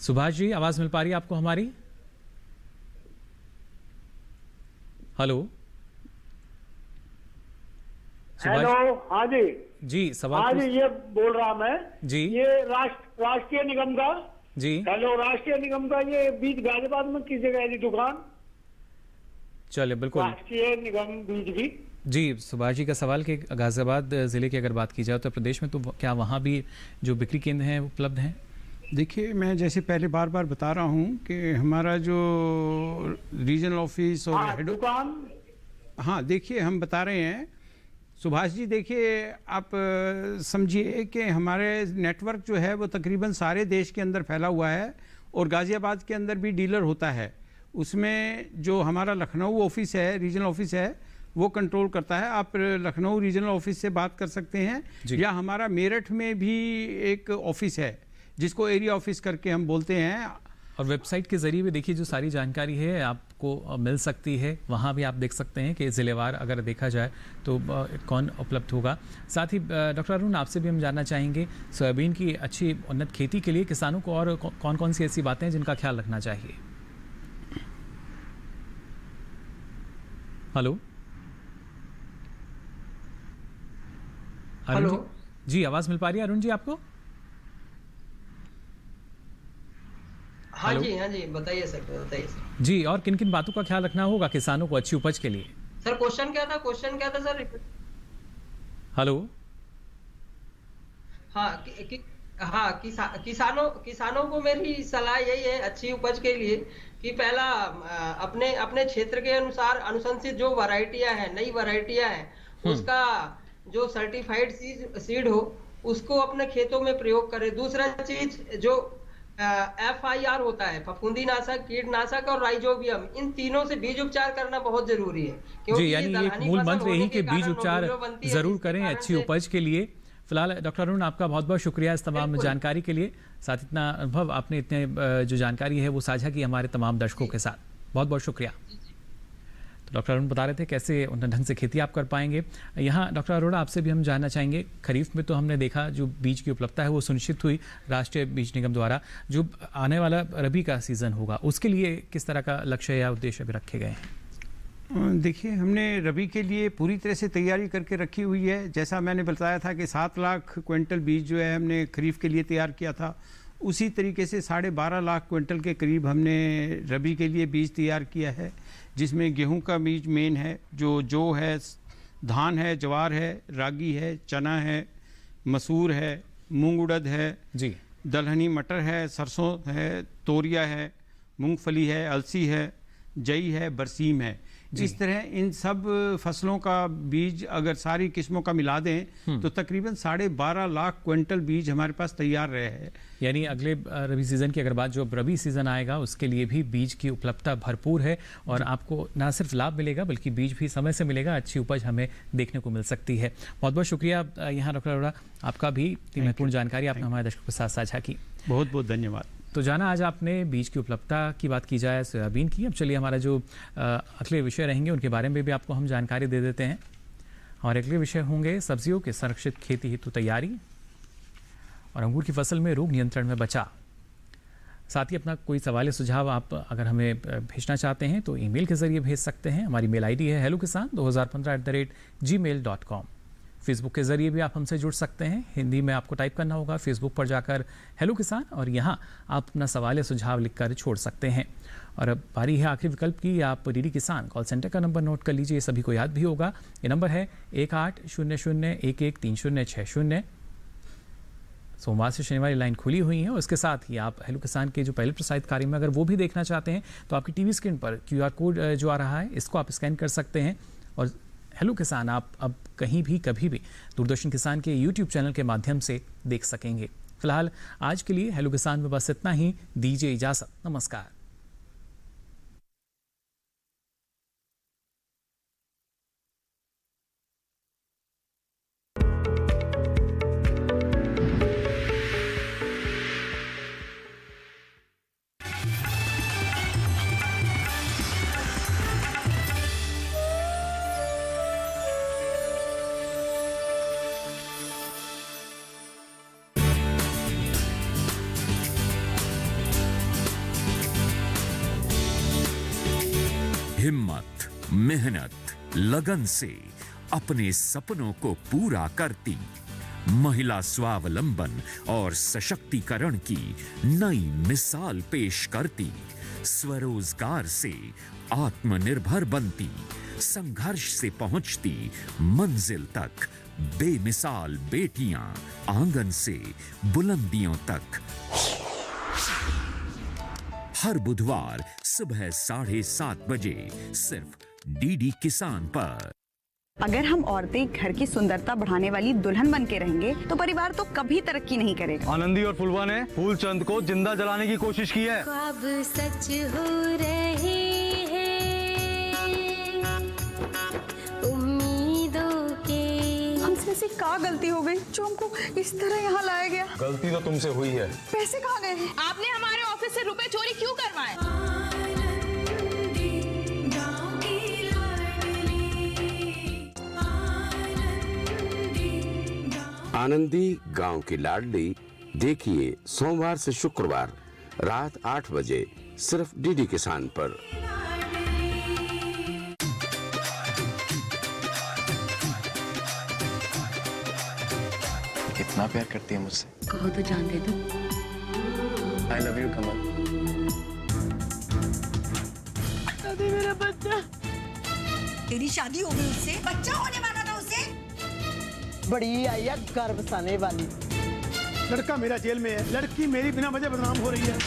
सुभाष जी, आवाज़ मिल पा रही है आपको हमारी? हेलो हेलो, हाँ जी जी, सवाल हाँ जी, ये बोल रहा मैं जी। ये राष्ट्रीय निगम का जी, हेलो, राष्ट्रीय निगम का ये बीज गाजियाबाद में किस जगह है जी दुकान? चलिए बिल्कुल। राष्ट्रीय निगम बीज की जी, सुभाष जी का सवाल कि गाजियाबाद ज़िले की अगर बात की जाए उत्तर प्रदेश में, तो क्या वहाँ भी जो बिक्री केंद्र हैं उपलब्ध हैं? देखिए, मैं जैसे पहले बार बार बता रहा हूँ कि हमारा जो रीजनल ऑफिस और हेड दुकान, हाँ देखिए हम बता रहे हैं सुभाष जी। देखिए आप समझिए कि हमारे नेटवर्क जो है वो तकरीबन सारे देश के अंदर फैला हुआ है और गाज़ियाबाद के अंदर भी डीलर होता है। उसमें जो हमारा लखनऊ ऑफिस है, रीजनल ऑफिस है, वो कंट्रोल करता है। आप लखनऊ रीजनल ऑफिस से बात कर सकते हैं, या हमारा मेरठ में भी एक ऑफिस है जिसको एरिया ऑफिस करके हम बोलते हैं। और वेबसाइट के जरिए भी देखिए जो सारी जानकारी है आपको मिल सकती है। वहाँ भी आप देख सकते हैं कि ज़िलेवार अगर देखा जाए तो कौन उपलब्ध होगा। साथ ही डॉक्टर अरुण, आपसे भी हम जानना चाहेंगे सोयाबीन की अच्छी उन्नत खेती के लिए किसानों को और कौन कौन सी ऐसी बातें हैं जिनका ख्याल रखना चाहिए? हेलो अरुण जी, आवाज़ मिल पा रही है अरुण जी आपको? हाँ जी, बताइए सर, बताइए सर। जी, और किन किन बातों का ख्याल रखना होगा किसानों को अच्छी उपज के लिए? सर क्वेश्चन क्या था सर? हेलो, किसानों को मेरी सलाह यही है अच्छी उपज के लिए कि पहला अपने क्षेत्र के अनुसार अनुशंसित जो वैरायटियां हैं, नई वैरायटियां हैं, उसका जो सर्टिफाइड सीड हो उसको अपने खेतों में प्रयोग करें। दूसरा चीज जो FIR होता है, फफूंदी नाशक, कीटनाशक और राइजोबियम, इन तीनों से बीज उपचार करना बहुत जरूरी है। जी, यानी एक मूल मंत्र यही कि बीज उपचार जरूर करें अच्छी उपज के लिए। फिलहाल डॉक्टर अरुण, आपका बहुत बहुत शुक्रिया इस तमाम जानकारी के लिए। साथ इतना अनुभव आपने, इतने जो जानकारी है वो साझा की हमारे तमाम दर्शकों के साथ। बहुत बहुत शुक्रिया। डॉक्टर अरुण बता रहे थे कैसे उन्नत ढंग से खेती आप कर पाएंगे। यहाँ डॉक्टर अरोड़ा, आपसे भी हम जानना चाहेंगे, खरीफ में तो हमने देखा जो बीज की उपलब्धता है वो सुनिश्चित हुई राष्ट्रीय बीज निगम द्वारा। जो आने वाला रबी का सीज़न होगा उसके लिए किस तरह का लक्ष्य या उद्देश्य भी रखे गए हैं? देखिए, हमने रबी के लिए पूरी तरह से तैयारी करके रखी हुई है। जैसा मैंने बताया था कि 7 लाख क्विंटल बीज जो है हमने खरीफ के लिए तैयार किया था, उसी तरीके से 12.5 लाख क्विंटल के करीब हमने रबी के लिए बीज तैयार किया है, जिसमें गेहूं का बीज मेन है, जो है, धान है, ज्वार है, रागी है, चना है, मसूर है, मूंग उड़द है जी, दलहनी मटर है, सरसों है, तोरिया है, मूंगफली है, अलसी है, जई है, बरसीम है। इस तरह इन सब फसलों का बीज अगर सारी किस्मों का मिला दें तो तकरीबन 12.5 लाख क्विंटल बीज हमारे पास तैयार रहे हैं। यानी अगले रबी सीज़न की अगर बात, जो रबी सीज़न आएगा उसके लिए भी बीज की उपलब्धता भरपूर है और आपको ना सिर्फ लाभ मिलेगा बल्कि बीज भी समय से मिलेगा, अच्छी उपज हमें देखने को मिल सकती है। बहुत बहुत शुक्रिया यहाँ डॉक्टर अरोड़ा, आपका भी महत्वपूर्ण जानकारी आपने हमारे दर्शकों के साथ साझा की। बहुत बहुत धन्यवाद। तो जाना आज आपने बीज की उपलब्धता की बात की जाए, सोयाबीन की। अब चलिए हमारा जो अगले विषय रहेंगे उनके बारे में भी आपको हम जानकारी दे देते हैं। और अगले विषय होंगे सब्जियों के संरक्षित खेती हेतु तैयारी और अंगूर की फसल में रोग नियंत्रण में बचाव। साथ ही अपना कोई सवाल या सुझाव आप अगर हमें भेजना चाहते हैं तो ईमेल के जरिए भेज सकते हैं। हमारी मेल आईडी है hellokisan2015@gmail.com। फेसबुक के जरिए भी आप हमसे जुड़ सकते हैं। हिंदी में आपको टाइप करना होगा फेसबुक पर जाकर हेलो किसान, और यहाँ आप अपना सवाल या सुझाव लिखकर छोड़ सकते हैं। और अब बारी है आखिरी विकल्प की। आप डीडी किसान कॉल सेंटर का नंबर नोट कर लीजिए, सभी को याद भी होगा। ये नंबर है 1800113060। सोमवार से शनिवार लाइन खुली हुई है और इसके साथ ही आप हेलो किसान के जो पहले प्रसारित कार्य में अगर वो भी देखना चाहते हैं तो आपकी टीवी स्क्रीन पर QR कोड जो आ रहा है इसको आप स्कैन कर सकते हैं और हेलो किसान आप अब कहीं भी कभी भी दूरदर्शन किसान के YouTube चैनल के माध्यम से देख सकेंगे। फिलहाल आज के लिए हेलो किसान में बस इतना ही। दीजिए इजाजत, नमस्कार। हिम्मत, मेहनत, लगन से अपने सपनों को पूरा करती, महिला स्वावलंबन और सशक्तिकरण की नई मिसाल पेश करती, स्वरोजगार से आत्मनिर्भर बनती, संघर्ष से पहुंचती मंजिल तक, बेमिसाल बेटियां आंगन से बुलंदियों तक। हर बुधवार सुबह 7:30 बजे सिर्फ डीडी किसान पर। अगर हम औरतें घर की सुंदरता बढ़ाने वाली दुल्हन बन के रहेंगे तो परिवार तो कभी तरक्की नहीं करेगा। आनंदी और फुलवा ने फूलचंद को जिंदा जलाने की कोशिश की है। ख्वाब सच हो रहे हैं, उम्मीदों के। हमसे ऐसी क्या गलती हो गई जो हमको इस तरह यहाँ लाया गया? गलती तो तुमसे हुई है। पैसे कहाँ गए? आपने हमारे ऑफिस से रुपए चोरी क्यों करवाए? आनंदी गांव की लाडली देखिए सोमवार से शुक्रवार रात 8 बजे सिर्फ डीडी किसान पर। कितना प्यार करती है मुझसे? कहो तो जान दे दूं। I love you कमल। दादी मेरा बच्चा। तेरी शादी हो गई उससे, बच्चा होने वाला था उसे। बड़ी आई है गर्भ साने वाली। लड़का मेरा जेल में है, लड़की मेरी बिना वजह बदनाम हो रही है।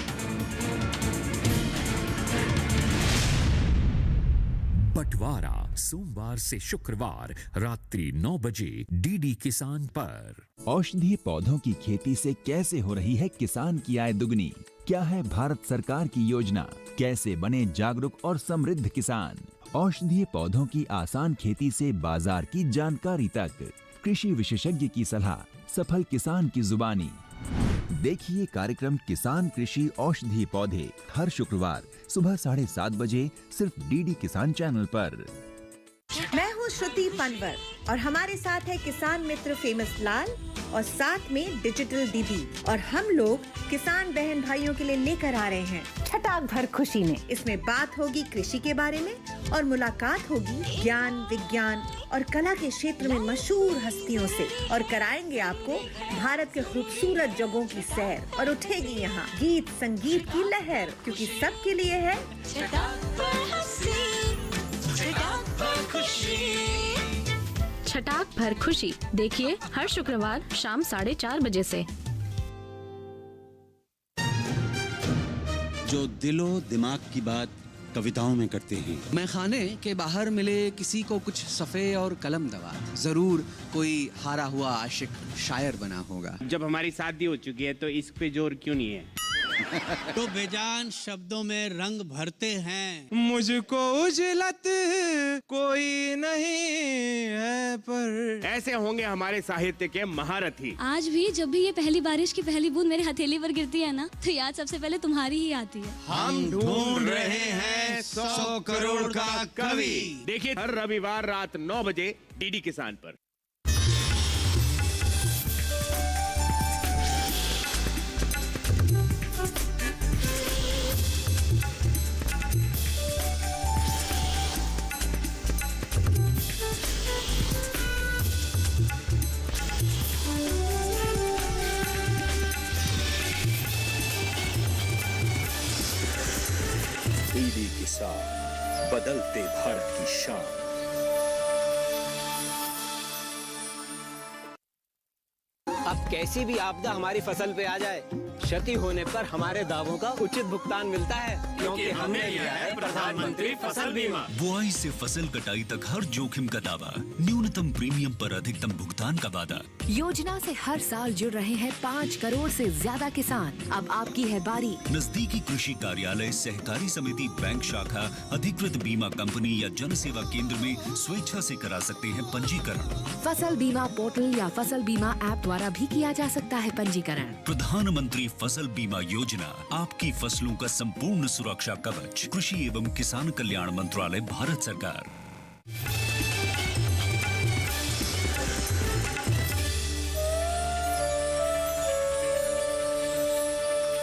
बंटवारा सोमवार से शुक्रवार रात्रि 9 बजे डीडी किसान पर। औषधीय पौधों की खेती से कैसे हो रही है किसान की आय दुगनी? क्या है भारत सरकार की योजना? कैसे बने जागरूक और समृद्ध किसान? औषधीय पौधों की आसान खेती से बाजार की जानकारी तक, कृषि विशेषज्ञ की सलाह, सफल किसान की जुबानी। देखिए कार्यक्रम किसान कृषि औषधीय पौधे हर शुक्रवार सुबह 7:30 बजे सिर्फ डीडी किसान चैनल पर। मैं हूँ श्रुति पनवर और हमारे साथ है किसान मित्र फेमस लाल और साथ में डिजिटल दीदी, और हम लोग किसान बहन भाइयों के लिए लेकर आ रहे हैं छटाक भर खुशी में। इसमें बात होगी कृषि के बारे में और मुलाकात होगी ज्ञान, विज्ञान और कला के क्षेत्र में मशहूर हस्तियों से, और कराएंगे आपको भारत के खूबसूरत जगहों की सैर, और उठेगी यहाँ गीत संगीत की लहर, क्योंकि सबके लिए है छटाक भर खुशी। देखिए हर शुक्रवार शाम 4:30 बजे से। जो दिलो दिमाग की बात कविताओं में करते हैं। मैं खाने के बाहर मिले किसी को कुछ सफ़े और कलम दवा, जरूर कोई हारा हुआ आशिक शायर बना होगा। जब हमारी शादी हो चुकी है तो इस पे जोर क्यों नहीं है? तो बेजान शब्दों में रंग भरते हैं। मुझको उजलत कोई नहीं है, पर ऐसे होंगे हमारे साहित्य के महारथी। आज भी जब भी ये पहली बारिश की पहली बूंद मेरे हथेली पर गिरती है ना, तो याद सबसे पहले तुम्हारी ही आती है। हम ढूंढ रहे हैं 100 करोड़ का कवि। देखिए हर रविवार रात 9 बजे डीडी किसान पर। डीडी किसान, बदलते भारत की शान। अब कैसी भी आपदा हमारी फसल पे आ जाए, क्षति होने पर हमारे दावों का उचित भुगतान मिलता है, क्योंकि हमने लिया है प्रधानमंत्री फसल बीमा। बुआई से फसल कटाई तक हर जोखिम का दावा, न्यूनतम प्रीमियम पर अधिकतम भुगतान का वादा। योजना से हर साल जुड़ रहे हैं 5 करोड़ से ज्यादा किसान। अब आपकी है बारी। नजदीकी कृषि कार्यालय, सहकारी समिति, बैंक शाखा, अधिकृत बीमा कंपनी या जन सेवा केंद्र में स्वेच्छा से करा सकते हैं पंजीकरण। फसल बीमा पोर्टल या फसल बीमा ऐप द्वारा भी किया जा सकता है पंजीकरण। प्रधानमंत्री फसल बीमा योजना, आपकी फसलों का संपूर्ण सुरक्षा कवच। कृषि एवं किसान कल्याण मंत्रालय, भारत सरकार।